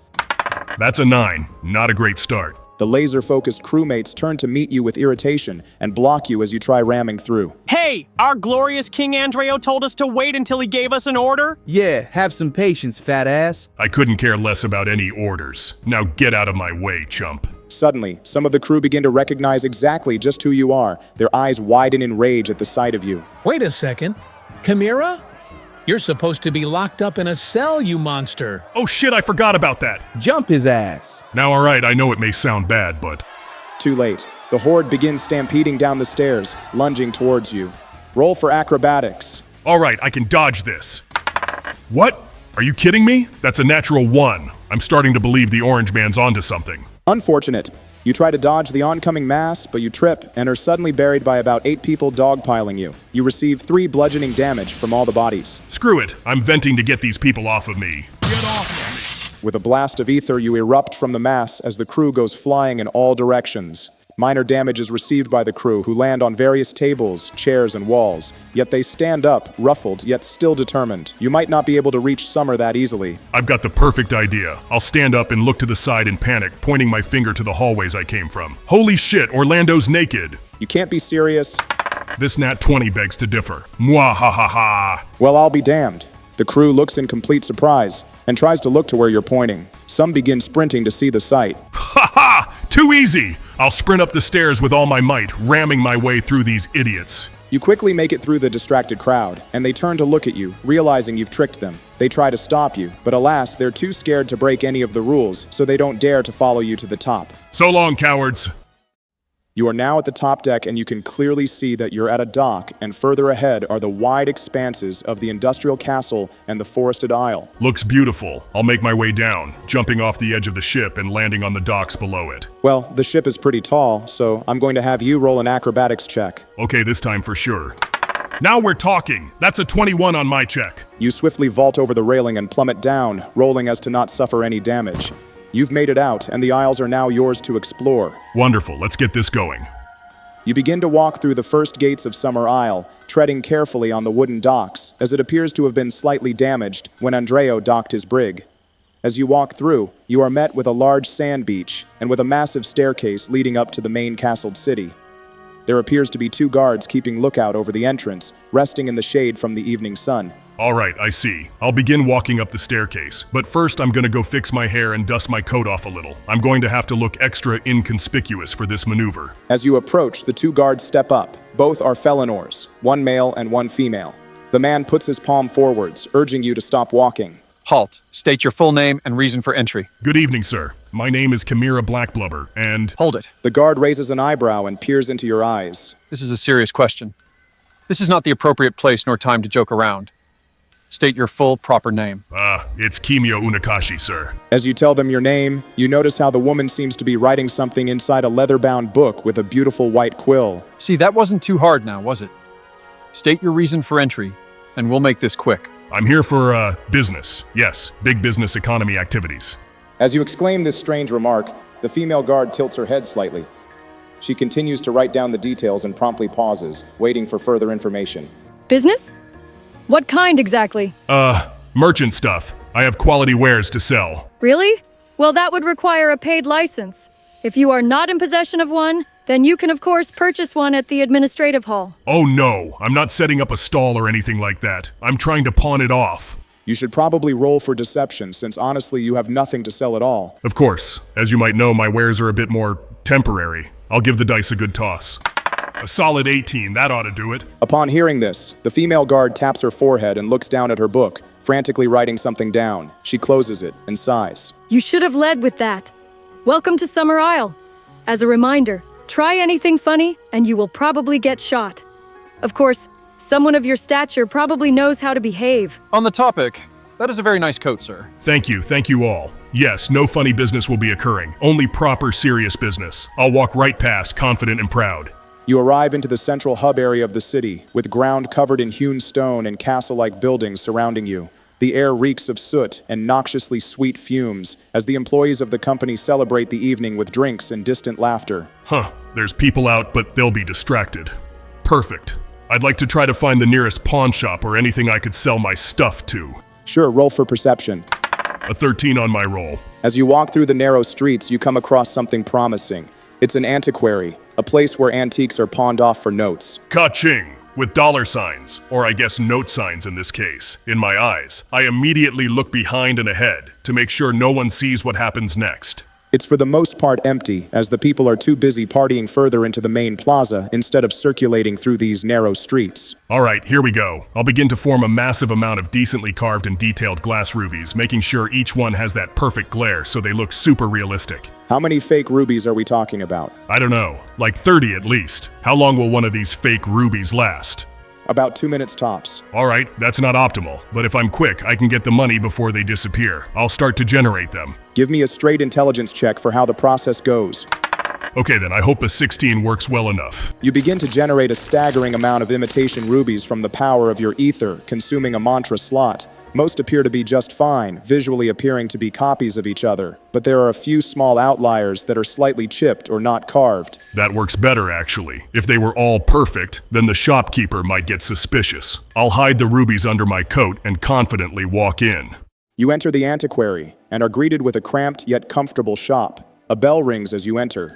That's a 9. Not a great start. The laser-focused crewmates turn to meet you with irritation and block you as you try ramming through. Hey, our glorious King Andreo told us to wait until he gave us an order? Yeah, have some patience, fat ass. I couldn't care less about any orders. Now get out of my way, chump. Suddenly, some of the crew begin to recognize exactly just who you are. Their eyes widen in rage at the sight of you. Wait a second. Chimera? You're supposed to be locked up in a cell, you monster. Oh shit, I forgot about that. Jump his ass. Now alright, I know it may sound bad, but... Too late. The horde begins stampeding down the stairs, lunging towards you. Roll for acrobatics. All right, I can dodge this. What? Are you kidding me? That's a natural 1. I'm starting to believe the orange man's onto something. Unfortunate. You try to dodge the oncoming mass, but you trip and are suddenly buried by about 8 people dogpiling you. You receive 3 bludgeoning damage from all the bodies. Screw it. I'm venting to get these people off of me. Get off of me. With a blast of ether, you erupt from the mass as the crew goes flying in all directions. Minor damage is received by the crew, who land on various tables, chairs, and walls. Yet they stand up, ruffled, yet still determined. You might not be able to reach Summer that easily. I've got the perfect idea. I'll stand up and look to the side in panic, pointing my finger to the hallways I came from. Holy shit, Orlando's naked. You can't be serious. This nat 20 begs to differ. Mwah ha ha ha. Well, I'll be damned. The crew looks in complete surprise and tries to look to where you're pointing. Some begin sprinting to see the sight. Ha ha! Too easy! I'll sprint up the stairs with all my might, ramming my way through these idiots. You quickly make it through the distracted crowd, and they turn to look at you, realizing you've tricked them. They try to stop you, but alas, they're too scared to break any of the rules, so they don't dare to follow you to the top. So long, cowards. You are now at the top deck, and you can clearly see that you're at a dock, and further ahead are the wide expanses of the industrial castle and the forested isle. Looks beautiful. I'll make my way down, jumping off the edge of the ship and landing on the docks below it. Well, the ship is pretty tall, so I'm going to have you roll an acrobatics check. Okay, this time for sure. Now we're talking. That's a 21 on my check. You swiftly vault over the railing and plummet down, rolling as to not suffer any damage. You've made it out, and the isles are now yours to explore. Wonderful, let's get this going. You begin to walk through the first gates of Summer Isle, treading carefully on the wooden docks, as it appears to have been slightly damaged when Andreo docked his brig. As you walk through, you are met with a large sand beach, and with a massive staircase leading up to the main castled city. There appears to be 2 guards keeping lookout over the entrance, resting in the shade from the evening sun. All right, I see. I'll begin walking up the staircase, but first I'm gonna go fix my hair and dust my coat off a little. I'm going to have to look extra inconspicuous for this maneuver. As you approach, the 2 guards step up. Both are felonors, 1 male and 1 female. The man puts his palm forwards, urging you to stop walking. Halt. State your full name and reason for entry. Good evening, sir. My name is Chimera Blackblubber, and... Hold it. The guard raises an eyebrow and peers into your eyes. This is a serious question. This is not the appropriate place nor time to joke around. State your full, proper name. It's Kimio Unakashi, sir. As you tell them your name, you notice how the woman seems to be writing something inside a leather-bound book with a beautiful white quill. See, that wasn't too hard now, was it? State your reason for entry, and we'll make this quick. I'm here for, business. Yes, big business economy activities. As you exclaim this strange remark, the female guard tilts her head slightly. She continues to write down the details and promptly pauses, waiting for further information. Business? What kind exactly? Merchant stuff. I have quality wares to sell. Really? Well, that would require a paid license. If you are not in possession of one, then you can of course purchase one at the administrative hall. Oh no, I'm not setting up a stall or anything like that. I'm trying to pawn it off. You should probably roll for deception, since honestly you have nothing to sell at all. Of course. As you might know, my wares are a bit more temporary. I'll give the dice a good toss. A solid 18, that ought to do it. Upon hearing this, the female guard taps her forehead and looks down at her book, frantically writing something down. She closes it and sighs. You should have led with that. Welcome to Summer Isle. As a reminder, try anything funny and you will probably get shot. Of course, someone of your stature probably knows how to behave. On the topic, that is a very nice coat, sir. Thank you all. Yes, no funny business will be occurring. Only proper, serious business. I'll walk right past, confident and proud. You arrive into the central hub area of the city, with ground covered in hewn stone and castle-like buildings surrounding you. The air reeks of soot and noxiously sweet fumes as the employees of the company celebrate the evening with drinks and distant laughter. There's people out, but they'll be distracted. Perfect. I'd like to try to find the nearest pawn shop or anything I could sell my stuff to. Sure, roll for perception. A 13 on my roll. As you walk through the narrow streets, you come across something promising. It's an antiquary, a place where antiques are pawned off for notes. Ka-ching! With dollar signs, or I guess note signs in this case, in my eyes. I immediately look behind and ahead to make sure no one sees what happens next. It's for the most part empty, as the people are too busy partying further into the main plaza instead of circulating through these narrow streets. All right, here we go. I'll begin to form a massive amount of decently carved and detailed glass rubies, making sure each one has that perfect glare so they look super realistic. How many fake rubies are we talking about? I don't know, like 30 at least. How long will one of these fake rubies last? About 2 minutes tops. All right, that's not optimal, but if I'm quick, I can get the money before they disappear. I'll start to generate them. Give me a straight intelligence check for how the process goes. Okay then, I hope a 16 works well enough. You begin to generate a staggering amount of imitation rubies from the power of your ether, consuming a mantra slot. Most appear to be just fine, visually appearing to be copies of each other, but there are a few small outliers that are slightly chipped or not carved. That works better, actually. If they were all perfect, then the shopkeeper might get suspicious. I'll hide the rubies under my coat and confidently walk in. You enter the Antiquaryy and are greeted with a cramped yet comfortable shop. A bell rings as you enter.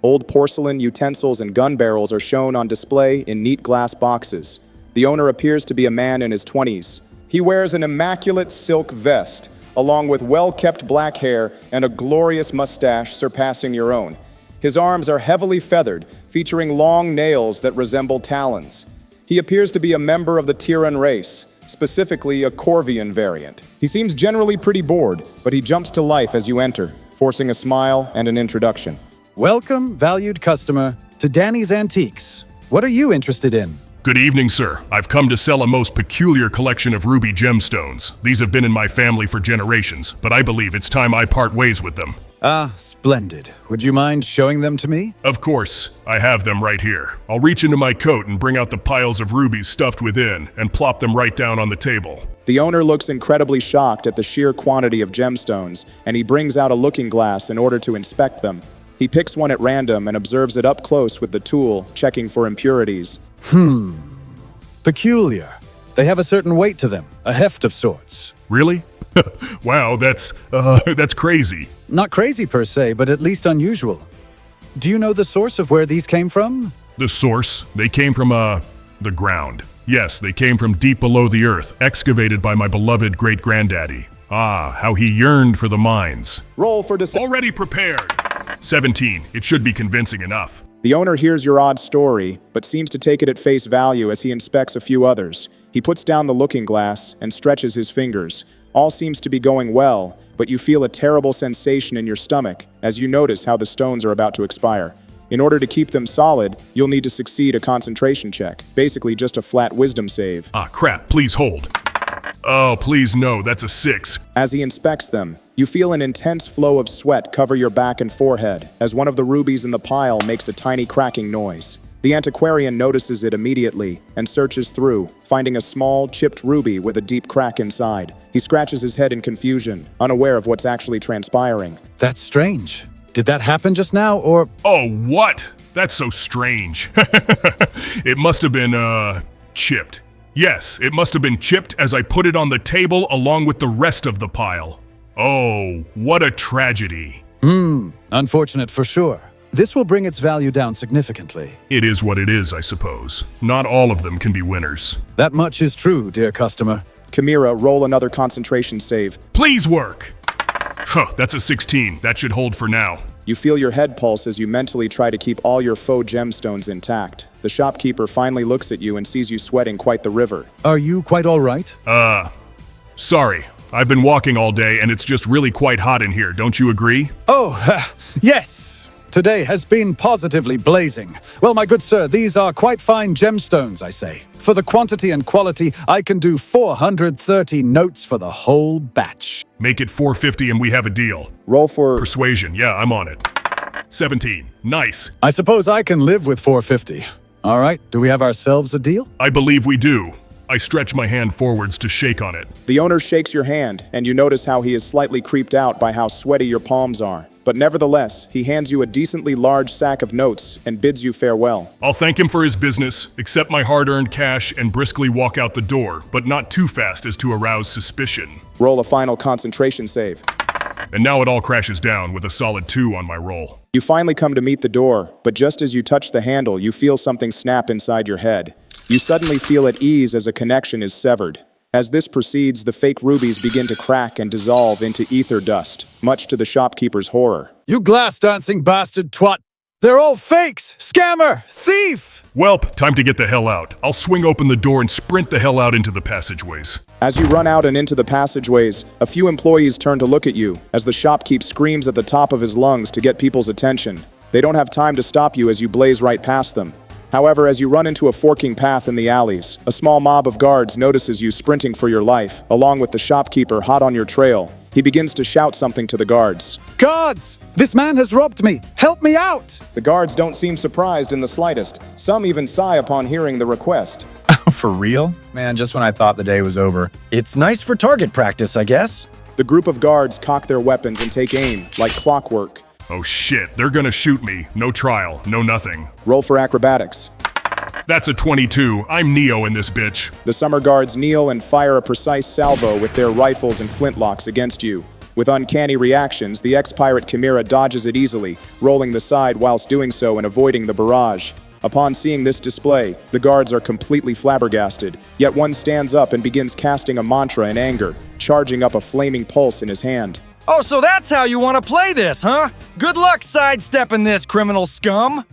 Old porcelain, utensils, and gun barrels are shown on display in neat glass boxes. The owner appears to be a man in his 20s. He wears an immaculate silk vest, along with well-kept black hair and a glorious mustache surpassing your own. His arms are heavily feathered, featuring long nails that resemble talons. He appears to be a member of the Tyran race, specifically a Corvian variant. He seems generally pretty bored, but he jumps to life as you enter, forcing a smile and an introduction. Welcome, valued customer, to Danny's Antiques. What are you interested in? Good evening, sir. I've come to sell a most peculiar collection of ruby gemstones. These have been in my family for generations, but I believe it's time I part ways with them. Ah, splendid. Would you mind showing them to me? Of course. I have them right here. I'll reach into my coat and bring out the piles of rubies stuffed within and plop them right down on the table. The owner looks incredibly shocked at the sheer quantity of gemstones, and he brings out a looking glass in order to inspect them. He picks one at random and observes it up close with the tool, checking for impurities. Peculiar. They have a certain weight to them, a heft of sorts. Really? Wow, that's crazy. Not crazy per se, but at least unusual. Do you know the source of where these came from? The source? They came from, the ground. Yes, they came from deep below the earth, excavated by my beloved great-granddaddy. Ah, how he yearned for the mines. Roll for Already prepared. 17. It should be convincing enough. The owner hears your odd story, but seems to take it at face value as he inspects a few others. He puts down the looking glass and stretches his fingers. All seems to be going well, but you feel a terrible sensation in your stomach as you notice how the stones are about to expire. In order to keep them solid, you'll need to succeed a concentration check, basically just a flat wisdom save. Ah, crap, please hold. Oh, please no, that's a 6. As he inspects them, you feel an intense flow of sweat cover your back and forehead as one of the rubies in the pile makes a tiny cracking noise. The antiquarian notices it immediately and searches through, finding a small, chipped ruby with a deep crack inside. He scratches his head in confusion, unaware of what's actually transpiring. That's strange. Did that happen just now, or— Oh, what? That's so strange. It must have been, chipped. Yes, it must have been chipped as I put it on the table along with the rest of the pile. Oh, what a tragedy. Unfortunate for sure. This will bring its value down significantly. It is what it is, I suppose. Not all of them can be winners. That much is true, dear customer. Chimera, roll another concentration save. Please work! Huh, that's a 16. That should hold for now. You feel your head pulse as you mentally try to keep all your faux gemstones intact. The shopkeeper finally looks at you and sees you sweating quite the river. Are you quite all right? Sorry. I've been walking all day and it's just really quite hot in here, don't you agree? Oh, yes. Today has been positively blazing. Well, my good sir, these are quite fine gemstones, I say. For the quantity and quality, I can do 430 notes for the whole batch. Make it 450 and we have a deal. Roll for persuasion. Yeah, I'm on it. 17. Nice. I suppose I can live with 450. All right, do we have ourselves a deal? I believe we do. I stretch my hand forwards to shake on it. The owner shakes your hand, and you notice how he is slightly creeped out by how sweaty your palms are. But nevertheless, he hands you a decently large sack of notes and bids you farewell. I'll thank him for his business, accept my hard-earned cash, and briskly walk out the door, but not too fast as to arouse suspicion. Roll a final concentration save. And now it all crashes down with a solid 2 on my roll. You finally come to meet the door, but just as you touch the handle, you feel something snap inside your head. You suddenly feel at ease as a connection is severed. As this proceeds, the fake rubies begin to crack and dissolve into ether dust. much to the shopkeeper's horror. You glass-dancing bastard twat! They're all fakes! Scammer! Thief! Welp, time to get the hell out. I'll swing open the door and sprint the hell out into the passageways. As you run out and into the passageways, a few employees turn to look at you as the shopkeep screams at the top of his lungs to get people's attention. They don't have time to stop you as you blaze right past them. However, as you run into a forking path in the alleys, a small mob of guards notices you sprinting for your life, along with the shopkeeper hot on your trail. He begins to shout something to the guards. Guards! This man has robbed me! Help me out! The guards don't seem surprised in the slightest. Some even sigh upon hearing the request. For real? Man, just when I thought the day was over. It's nice for target practice, I guess. The group of guards cock their weapons and take aim, like clockwork. Oh shit, they're gonna shoot me. No trial, no nothing. Roll for acrobatics. That's a 22. I'm Neo in this bitch. The summer guards kneel and fire a precise salvo with their rifles and flintlocks against you. With uncanny reactions, the ex-pirate Chimera dodges it easily, rolling the side whilst doing so and avoiding the barrage. Upon seeing this display, the guards are completely flabbergasted, yet one stands up and begins casting a mantra in anger, charging up a flaming pulse in his hand. Oh, so that's how you want to play this, huh? Good luck sidestepping this, criminal scum!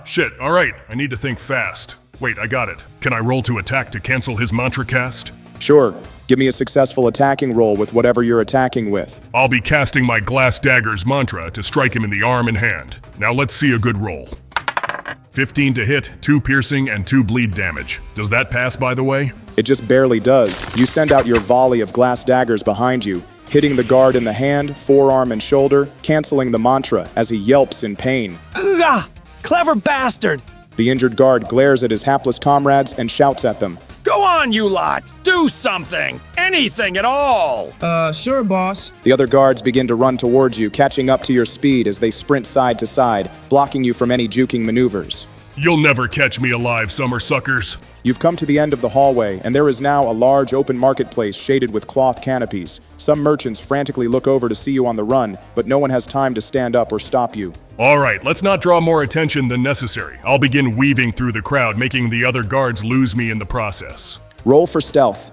Shit, alright, I need to think fast. Wait, I got it. Can I roll to attack to cancel his mantra cast? Sure. Give me a successful attacking roll with whatever you're attacking with. I'll be casting my Glass Dagger's mantra to strike him in the arm and hand. Now let's see a good roll. 15 to hit, 2 piercing, and 2 bleed damage. Does that pass, by the way? It just barely does. You send out your volley of glass daggers behind you, hitting the guard in the hand, forearm, and shoulder, canceling the mantra as he yelps in pain. Ugh! Clever bastard! The injured guard glares at his hapless comrades and shouts at them. Go on, you lot! Do something! Anything at all! Sure, boss. The other guards begin to run towards you, catching up to your speed as they sprint side to side, blocking you from any juking maneuvers. You'll never catch me alive, summer suckers. You've come to the end of the hallway, and there is now a large open marketplace shaded with cloth canopies. Some merchants frantically look over to see you on the run, but no one has time to stand up or stop you. All right, let's not draw more attention than necessary. I'll begin weaving through the crowd, making the other guards lose me in the process. Roll for stealth.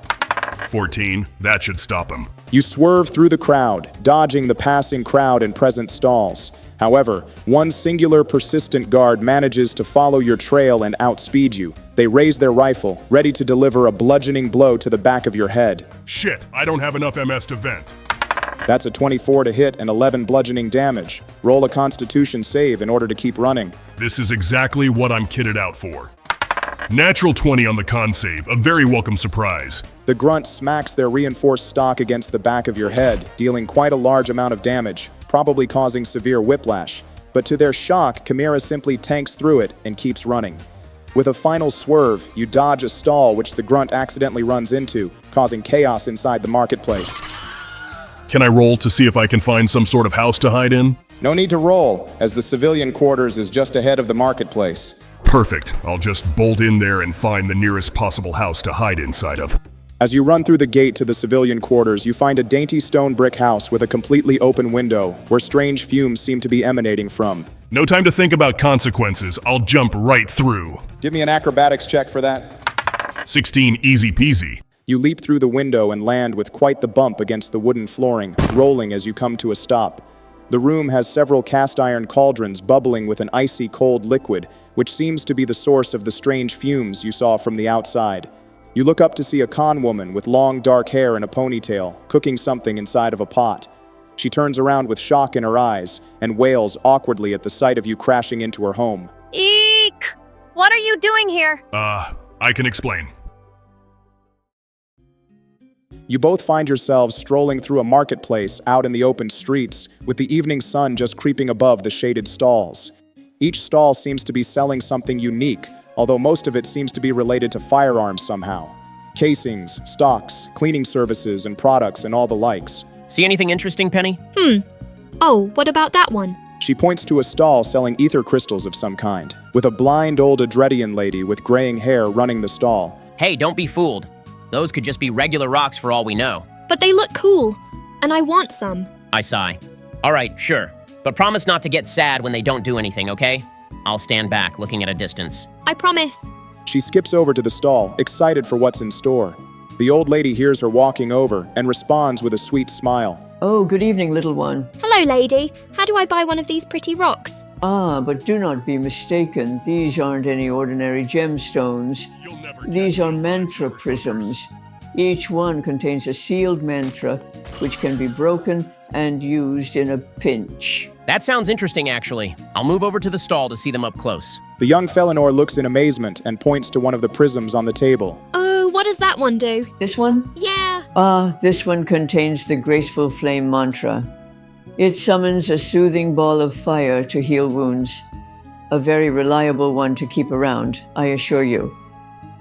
14. That should stop him. You swerve through the crowd, dodging the passing crowd and present stalls. However, one singular persistent guard manages to follow your trail and outspeed you. They raise their rifle, ready to deliver a bludgeoning blow to the back of your head. Shit, I don't have enough MS to vent. That's a 24 to hit and 11 bludgeoning damage. Roll a Constitution save in order to keep running. This is exactly what I'm kitted out for. Natural 20 on the con save, a very welcome surprise. The grunt smacks their reinforced stock against the back of your head, dealing quite a large amount of damage, probably causing severe whiplash. But to their shock, Chimera simply tanks through it and keeps running. With a final swerve, you dodge a stall which the grunt accidentally runs into, causing chaos inside the marketplace. Can I roll to see if I can find some sort of house to hide in? No need to roll, as the civilian quarters is just ahead of the marketplace. Perfect. I'll just bolt in there and find the nearest possible house to hide inside of. As you run through the gate to the civilian quarters, you find a dainty stone brick house with a completely open window, where strange fumes seem to be emanating from. No time to think about consequences. I'll jump right through. Give me an acrobatics check for that. 16, easy peasy. You leap through the window and land with quite the bump against the wooden flooring, rolling as you come to a stop. The room has several cast iron cauldrons bubbling with an icy cold liquid, which seems to be the source of the strange fumes you saw from the outside. You look up to see a con woman with long dark hair and a ponytail, cooking something inside of a pot. She turns around with shock in her eyes and wails awkwardly at the sight of you crashing into her home. Eek! What are you doing here? I can explain. You both find yourselves strolling through a marketplace out in the open streets, with the evening sun just creeping above the shaded stalls. Each stall seems to be selling something unique, although most of it seems to be related to firearms somehow. Casings, stocks, cleaning services, and products, and all the likes. See anything interesting, Penny? Oh, what about that one? She points to a stall selling ether crystals of some kind, with a blind old Adredian lady with graying hair running the stall. Hey, don't be fooled. Those could just be regular rocks for all we know. But they look cool, and I want some. I sigh. All right, sure. But promise not to get sad when they don't do anything, okay? I'll stand back, looking at a distance. I promise. She skips over to the stall, excited for what's in store. The old lady hears her walking over and responds with a sweet smile. Oh, good evening, little one. Hello, lady. How do I buy one of these pretty rocks? Ah, but do not be mistaken. These aren't any ordinary gemstones. These are mantra prisms. Each one contains a sealed mantra, which can be broken and used in a pinch. That sounds interesting, actually. I'll move over to the stall to see them up close. The young Felinor looks in amazement and points to one of the prisms on the table. Oh, what does that one do? This one? Yeah. This one contains the graceful flame mantra. It summons a soothing ball of fire to heal wounds. A very reliable one to keep around, I assure you.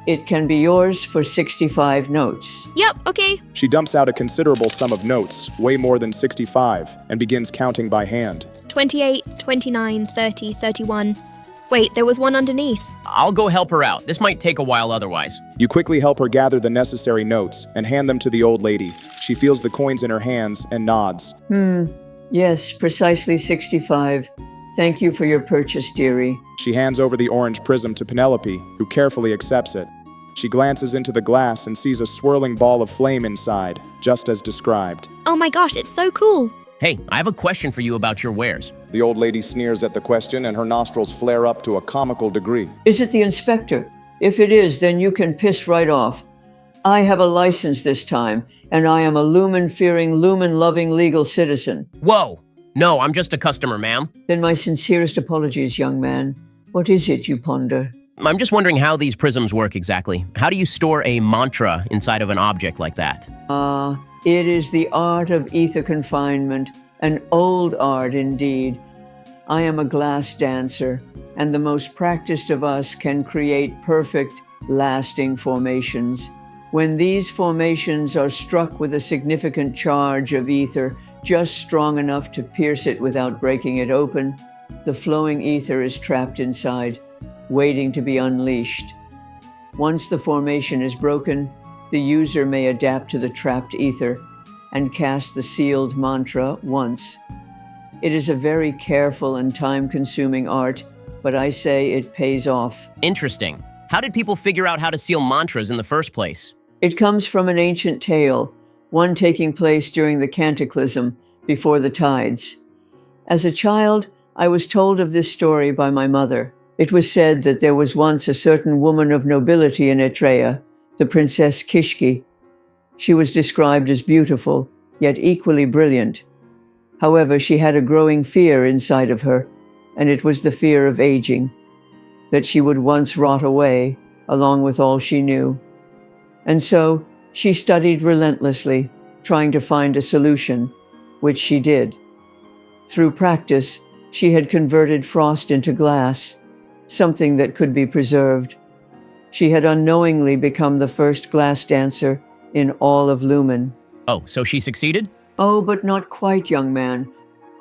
It can be yours for 65 notes. Yep, okay. She dumps out a considerable sum of notes, way more than 65, and begins counting by hand. 28, 29, 30, 31. Wait, there was one underneath. I'll go help her out. This might take a while otherwise. You quickly help her gather the necessary notes and hand them to the old lady. She feels the coins in her hands and nods. Yes, precisely 65. Thank you for your purchase, dearie. She hands over the orange prism to Penelope, who carefully accepts it. She glances into the glass and sees a swirling ball of flame inside, just as described. Oh my gosh, it's so cool. Hey, I have a question for you about your wares. The old lady sneers at the question and her nostrils flare up to a comical degree. Is it the inspector? If it is, then you can piss right off. I have a license this time, and I am a lumen-fearing, lumen-loving legal citizen. Whoa! No, I'm just a customer, ma'am. Then my sincerest apologies, young man. What is it you ponder? I'm just wondering how these prisms work exactly. How do you store a mantra inside of an object like that? It is the art of ether confinement, an old art indeed. I am a glass dancer, and the most practiced of us can create perfect, lasting formations. When these formations are struck with a significant charge of ether, just strong enough to pierce it without breaking it open, the flowing ether is trapped inside, waiting to be unleashed. Once the formation is broken, the user may adapt to the trapped ether and cast the sealed mantra once. It is a very careful and time-consuming art, but I say it pays off. Interesting. How did people figure out how to seal mantras in the first place? It comes from an ancient tale, one taking place during the cataclysm before the tides. As a child, I was told of this story by my mother. It was said that there was once a certain woman of nobility in Erisia, the Princess Kishki. She was described as beautiful, yet equally brilliant. However, she had a growing fear inside of her, and it was the fear of aging, that she would once rot away, along with all she knew. And so, she studied relentlessly, trying to find a solution, which she did. Through practice, she had converted frost into glass, something that could be preserved. She had unknowingly become the first glass dancer in all of Lumen. Oh, so she succeeded? Oh, but not quite, young man.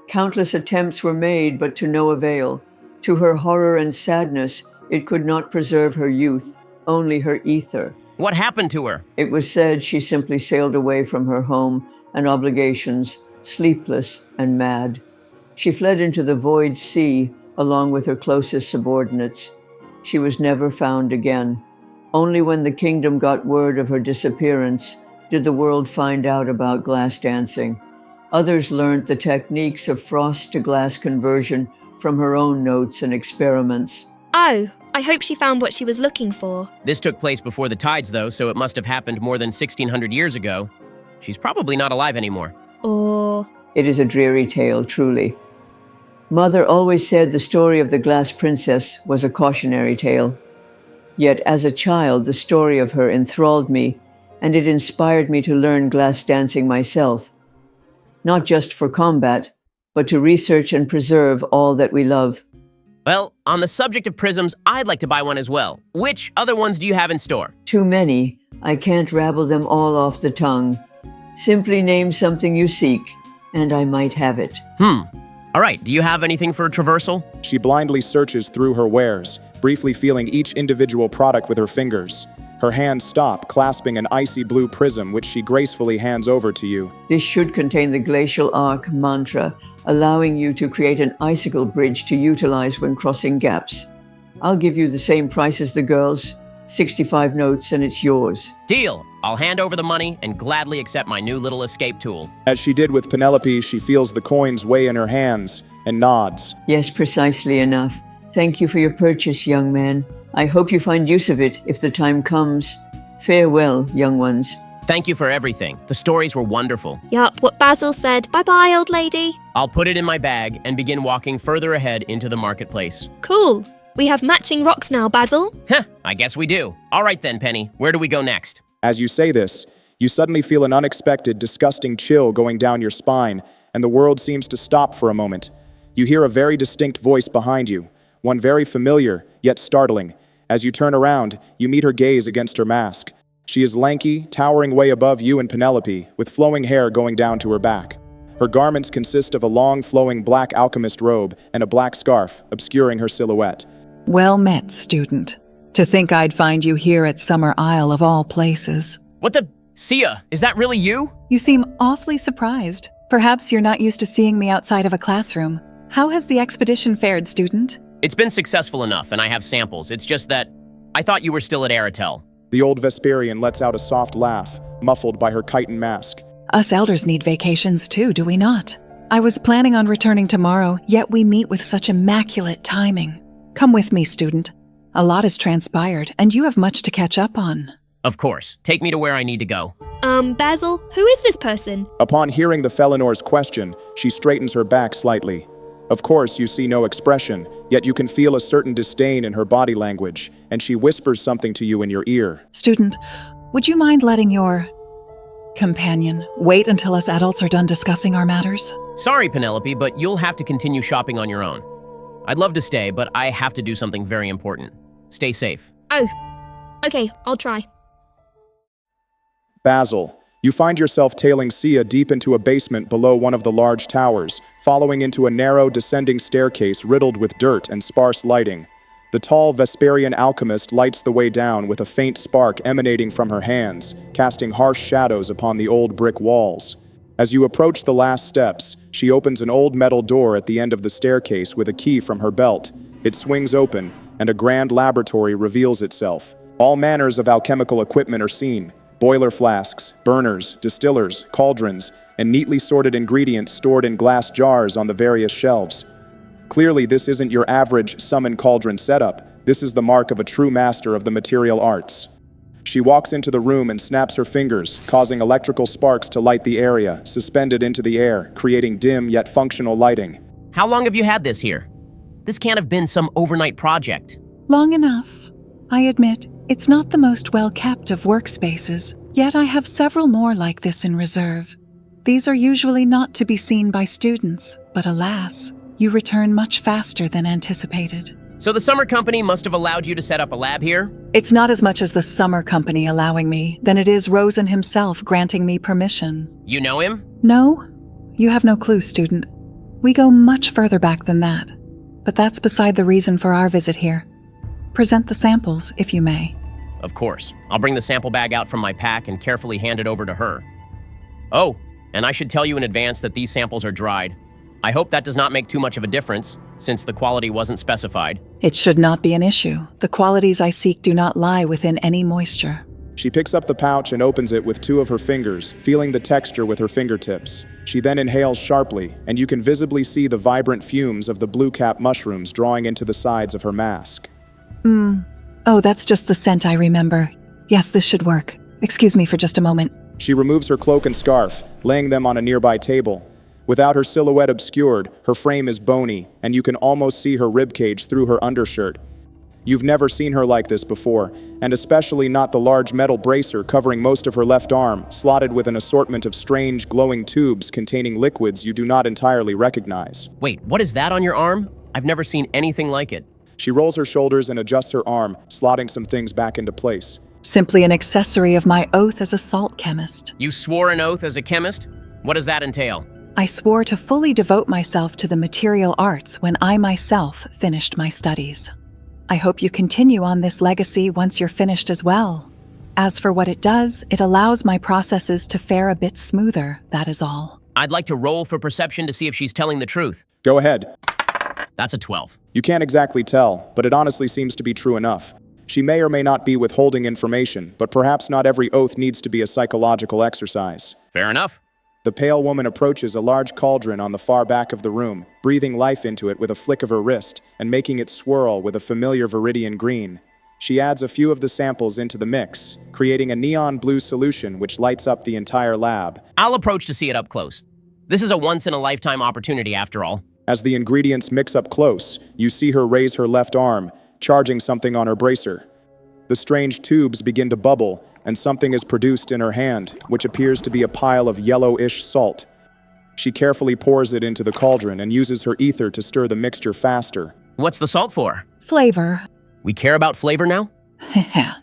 Countless attempts were made, but to no avail. To her horror and sadness, it could not preserve her youth, only her ether. What happened to her? It was said she simply sailed away from her home and obligations, sleepless and mad. She fled into the void sea along with her closest subordinates. She was never found again. Only when the kingdom got word of her disappearance did the world find out about glass dancing. Others learned the techniques of frost to glass conversion from her own notes and experiments. Oh, I hope she found what she was looking for. This took place before the tides, though, so it must have happened more than 1,600 years ago. She's probably not alive anymore. Or... It is a dreary tale, truly. Mother always said the story of the Glass Princess was a cautionary tale. Yet as a child, the story of her enthralled me, and it inspired me to learn glass dancing myself. Not just for combat, but to research and preserve all that we love. Well, on the subject of prisms, I'd like to buy one as well. Which other ones do you have in store? Too many. I can't rabble them all off the tongue. Simply name something you seek, and I might have it. All right, do you have anything for a traversal? She blindly searches through her wares, briefly feeling each individual product with her fingers. Her hands stop, clasping an icy blue prism, which she gracefully hands over to you. This should contain the Glacial Arc mantra, allowing you to create an icicle bridge to utilize when crossing gaps. I'll give you the same price as the girls, 65 notes and it's yours. Deal! I'll hand over the money and gladly accept my new little escape tool. As she did with Penelope, she feels the coins weigh in her hands and nods. Yes, precisely enough. Thank you for your purchase, young man. I hope you find use of it if the time comes. Farewell, young ones. Thank you for everything. The stories were wonderful. Yup, what Basil said. Bye-bye, old lady. I'll put it in my bag and begin walking further ahead into the marketplace. Cool. We have matching rocks now, Basil. Heh, I guess we do. All right then, Penny. Where do we go next? As you say this, you suddenly feel an unexpected, disgusting chill going down your spine, and the world seems to stop for a moment. You hear a very distinct voice behind you, one very familiar, yet startling. As you turn around, you meet her gaze against her mask. She is lanky, towering way above you and Penelope, with flowing hair going down to her back. Her garments consist of a long, flowing black alchemist robe and a black scarf, obscuring her silhouette. Well met, student. To think I'd find you here at Summer Isle of all places. What the? Sia, is that really you? You seem awfully surprised. Perhaps you're not used to seeing me outside of a classroom. How has the expedition fared, student? It's been successful enough, and I have samples. It's just that I thought you were still at Aratel. The old Vesperian lets out a soft laugh, muffled by her chitin mask. Us elders need vacations too, do we not? I was planning on returning tomorrow, yet we meet with such immaculate timing. Come with me, student. A lot has transpired, and you have much to catch up on. Of course. Take me to where I need to go. Basil, who is this person? Upon hearing the Felinor's question, she straightens her back slightly. Of course, you see no expression, yet you can feel a certain disdain in her body language, and she whispers something to you in your ear. Student, would you mind letting your companion wait until us adults are done discussing our matters? Sorry, Penelope, but you'll have to continue shopping on your own. I'd love to stay, but I have to do something very important. Stay safe. Oh, okay, I'll try. Basil, you find yourself tailing Sia deep into a basement below one of the large towers, following into a narrow, descending staircase riddled with dirt and sparse lighting. The tall Vesperian alchemist lights the way down with a faint spark emanating from her hands, casting harsh shadows upon the old brick walls. As you approach the last steps, she opens an old metal door at the end of the staircase with a key from her belt. It swings open, and a grand laboratory reveals itself. All manners of alchemical equipment are seen. Boiler flasks, burners, distillers, cauldrons, and neatly sorted ingredients stored in glass jars on the various shelves. Clearly, this isn't your average summon cauldron setup. This is the mark of a true master of the material arts. She walks into the room and snaps her fingers, causing electrical sparks to light the area, suspended into the air, creating dim yet functional lighting. How long have you had this here? This can't have been some overnight project. Long enough. I admit, it's not the most well-kept of workspaces, yet I have several more like this in reserve. These are usually not to be seen by students, but alas, you return much faster than anticipated. So the summer company must have allowed you to set up a lab here? It's not as much as the summer company allowing me than it is Rosen himself granting me permission. You know him? No, you have no clue, student. We go much further back than that. But that's beside the reason for our visit here. Present the samples, if you may. Of course. I'll bring the sample bag out from my pack and carefully hand it over to her. Oh, and I should tell you in advance that these samples are dried. I hope that does not make too much of a difference, since the quality wasn't specified. It should not be an issue. The qualities I seek do not lie within any moisture. She picks up the pouch and opens it with two of her fingers, feeling the texture with her fingertips. She then inhales sharply, and you can visibly see the vibrant fumes of the blue cap mushrooms drawing into the sides of her mask. Oh, that's just the scent I remember. Yes, this should work. Excuse me for just a moment. She removes her cloak and scarf, laying them on a nearby table. Without her silhouette obscured, her frame is bony, and you can almost see her ribcage through her undershirt. You've never seen her like this before, and especially not the large metal bracer covering most of her left arm, slotted with an assortment of strange, glowing tubes containing liquids you do not entirely recognize. Wait, what is that on your arm? I've never seen anything like it. She rolls her shoulders and adjusts her arm, slotting some things back into place. Simply an accessory of my oath as a salt chemist. You swore an oath as a chemist? What does that entail? I swore to fully devote myself to the material arts when I myself finished my studies. I hope you continue on this legacy once you're finished as well. As for what it does, it allows my processes to fare a bit smoother, that is all. I'd like to roll for perception to see if she's telling the truth. Go ahead. That's a 12. You can't exactly tell, but it honestly seems to be true enough. She may or may not be withholding information, but perhaps not every oath needs to be a psychological exercise. Fair enough. The pale woman approaches a large cauldron on the far back of the room, breathing life into it with a flick of her wrist and making it swirl with a familiar viridian green. She adds a few of the samples into the mix, creating a neon blue solution which lights up the entire lab. I'll approach to see it up close. This is a once-in-a-lifetime opportunity, after all. As the ingredients mix up close, you see her raise her left arm, charging something on her bracer. The strange tubes begin to bubble, and something is produced in her hand, which appears to be a pile of yellowish salt. She carefully pours it into the cauldron and uses her ether to stir the mixture faster. What's the salt for? Flavor. We care about flavor now?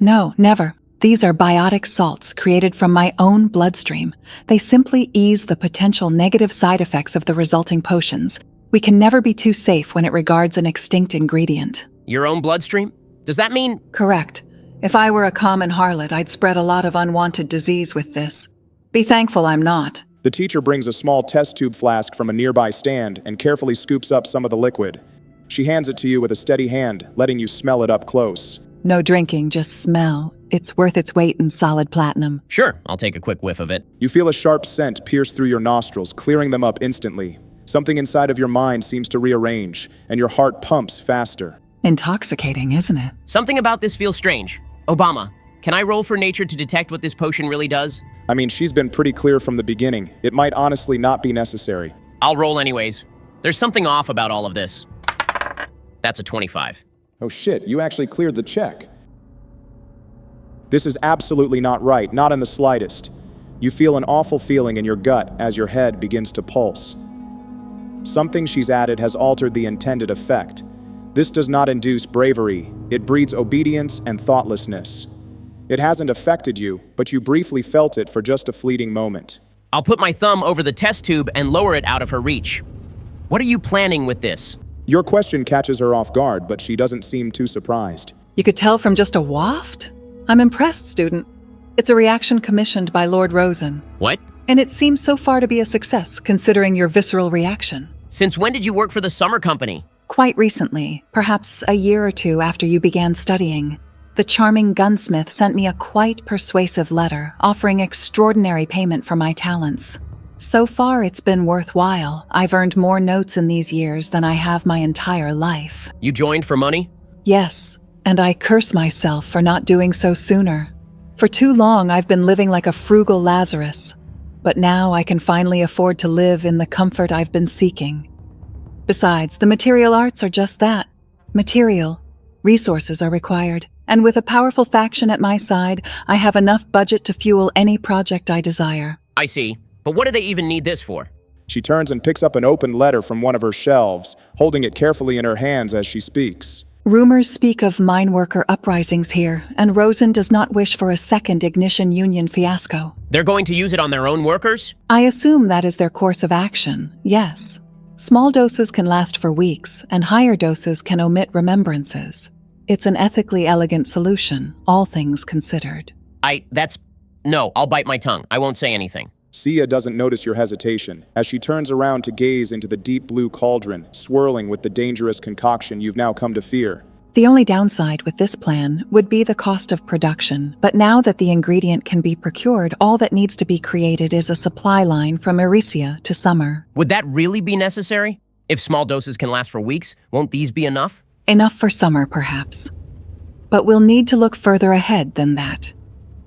No, never. These are biotic salts created from my own bloodstream. They simply ease the potential negative side effects of the resulting potions. We can never be too safe when it regards an extinct ingredient. Your own bloodstream? Does that mean— Correct. If I were a common harlot, I'd spread a lot of unwanted disease with this. Be thankful I'm not. The teacher brings a small test tube flask from a nearby stand and carefully scoops up some of the liquid. She hands it to you with a steady hand, letting you smell it up close. No drinking, just smell. It's worth its weight in solid platinum. Sure, I'll take a quick whiff of it. You feel a sharp scent pierce through your nostrils, clearing them up instantly. Something inside of your mind seems to rearrange, and your heart pumps faster. Intoxicating, isn't it? Something about this feels strange. Obama, can I roll for nature to detect what this potion really does? I mean, she's been pretty clear from the beginning. It might honestly not be necessary. I'll roll anyways. There's something off about all of this. That's a 25. Oh shit, you actually cleared the check. This is absolutely not right, not in the slightest. You feel an awful feeling in your gut as your head begins to pulse. Something she's added has altered the intended effect. This does not induce bravery. It breeds obedience and thoughtlessness. It hasn't affected you, but you briefly felt it for just a fleeting moment. I'll put my thumb over the test tube and lower it out of her reach. What are you planning with this? Your question catches her off guard, but she doesn't seem too surprised. You could tell from just a waft? I'm impressed, student. It's a reaction commissioned by Lord Rosen. What? And it seems so far to be a success, considering your visceral reaction. Since when did you work for the summer company? Quite recently, perhaps a year or two after you began studying. The charming gunsmith sent me a quite persuasive letter, offering extraordinary payment for my talents. So far, it's been worthwhile. I've earned more notes in these years than I have my entire life. You joined for money? Yes, and I curse myself for not doing so sooner. For too long, I've been living like a frugal Lazarus. But now I can finally afford to live in the comfort I've been seeking. Besides, the material arts are just that. Material. Resources are required. And with a powerful faction at my side, I have enough budget to fuel any project I desire. I see. But what do they even need this for? She turns and picks up an open letter from one of her shelves, holding it carefully in her hands as she speaks. Rumors speak of mine worker uprisings here, and Rosen does not wish for a second Ignition Union fiasco. They're going to use it on their own workers? I assume that is their course of action, yes. Small doses can last for weeks, and higher doses can omit remembrances. It's an ethically elegant solution, all things considered. No, I'll bite my tongue. I won't say anything. Sia doesn't notice your hesitation, as she turns around to gaze into the deep blue cauldron, swirling with the dangerous concoction you've now come to fear. The only downside with this plan would be the cost of production, but now that the ingredient can be procured, all that needs to be created is a supply line from Erisia to Summer. Would that really be necessary? If small doses can last for weeks, won't these be enough? Enough for Summer, perhaps. But we'll need to look further ahead than that.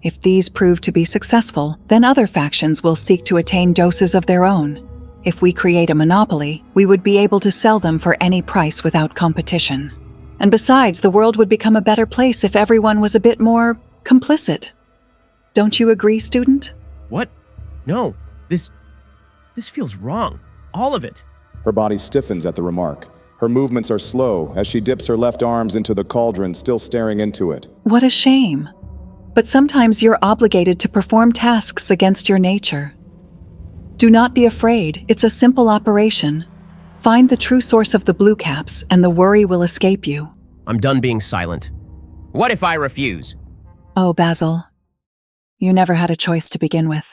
If these prove to be successful, then other factions will seek to attain doses of their own. If we create a monopoly, we would be able to sell them for any price without competition. And besides, the world would become a better place if everyone was a bit more complicit. Don't you agree, student? What? No, this feels wrong. All of it. Her body stiffens at the remark. Her movements are slow as she dips her left arms into the cauldron, still staring into it. What a shame. But sometimes you're obligated to perform tasks against your nature. Do not be afraid, it's a simple operation. Find the true source of the blue caps, and the worry will escape you. I'm done being silent. What if I refuse? Oh, Basil. You never had a choice to begin with.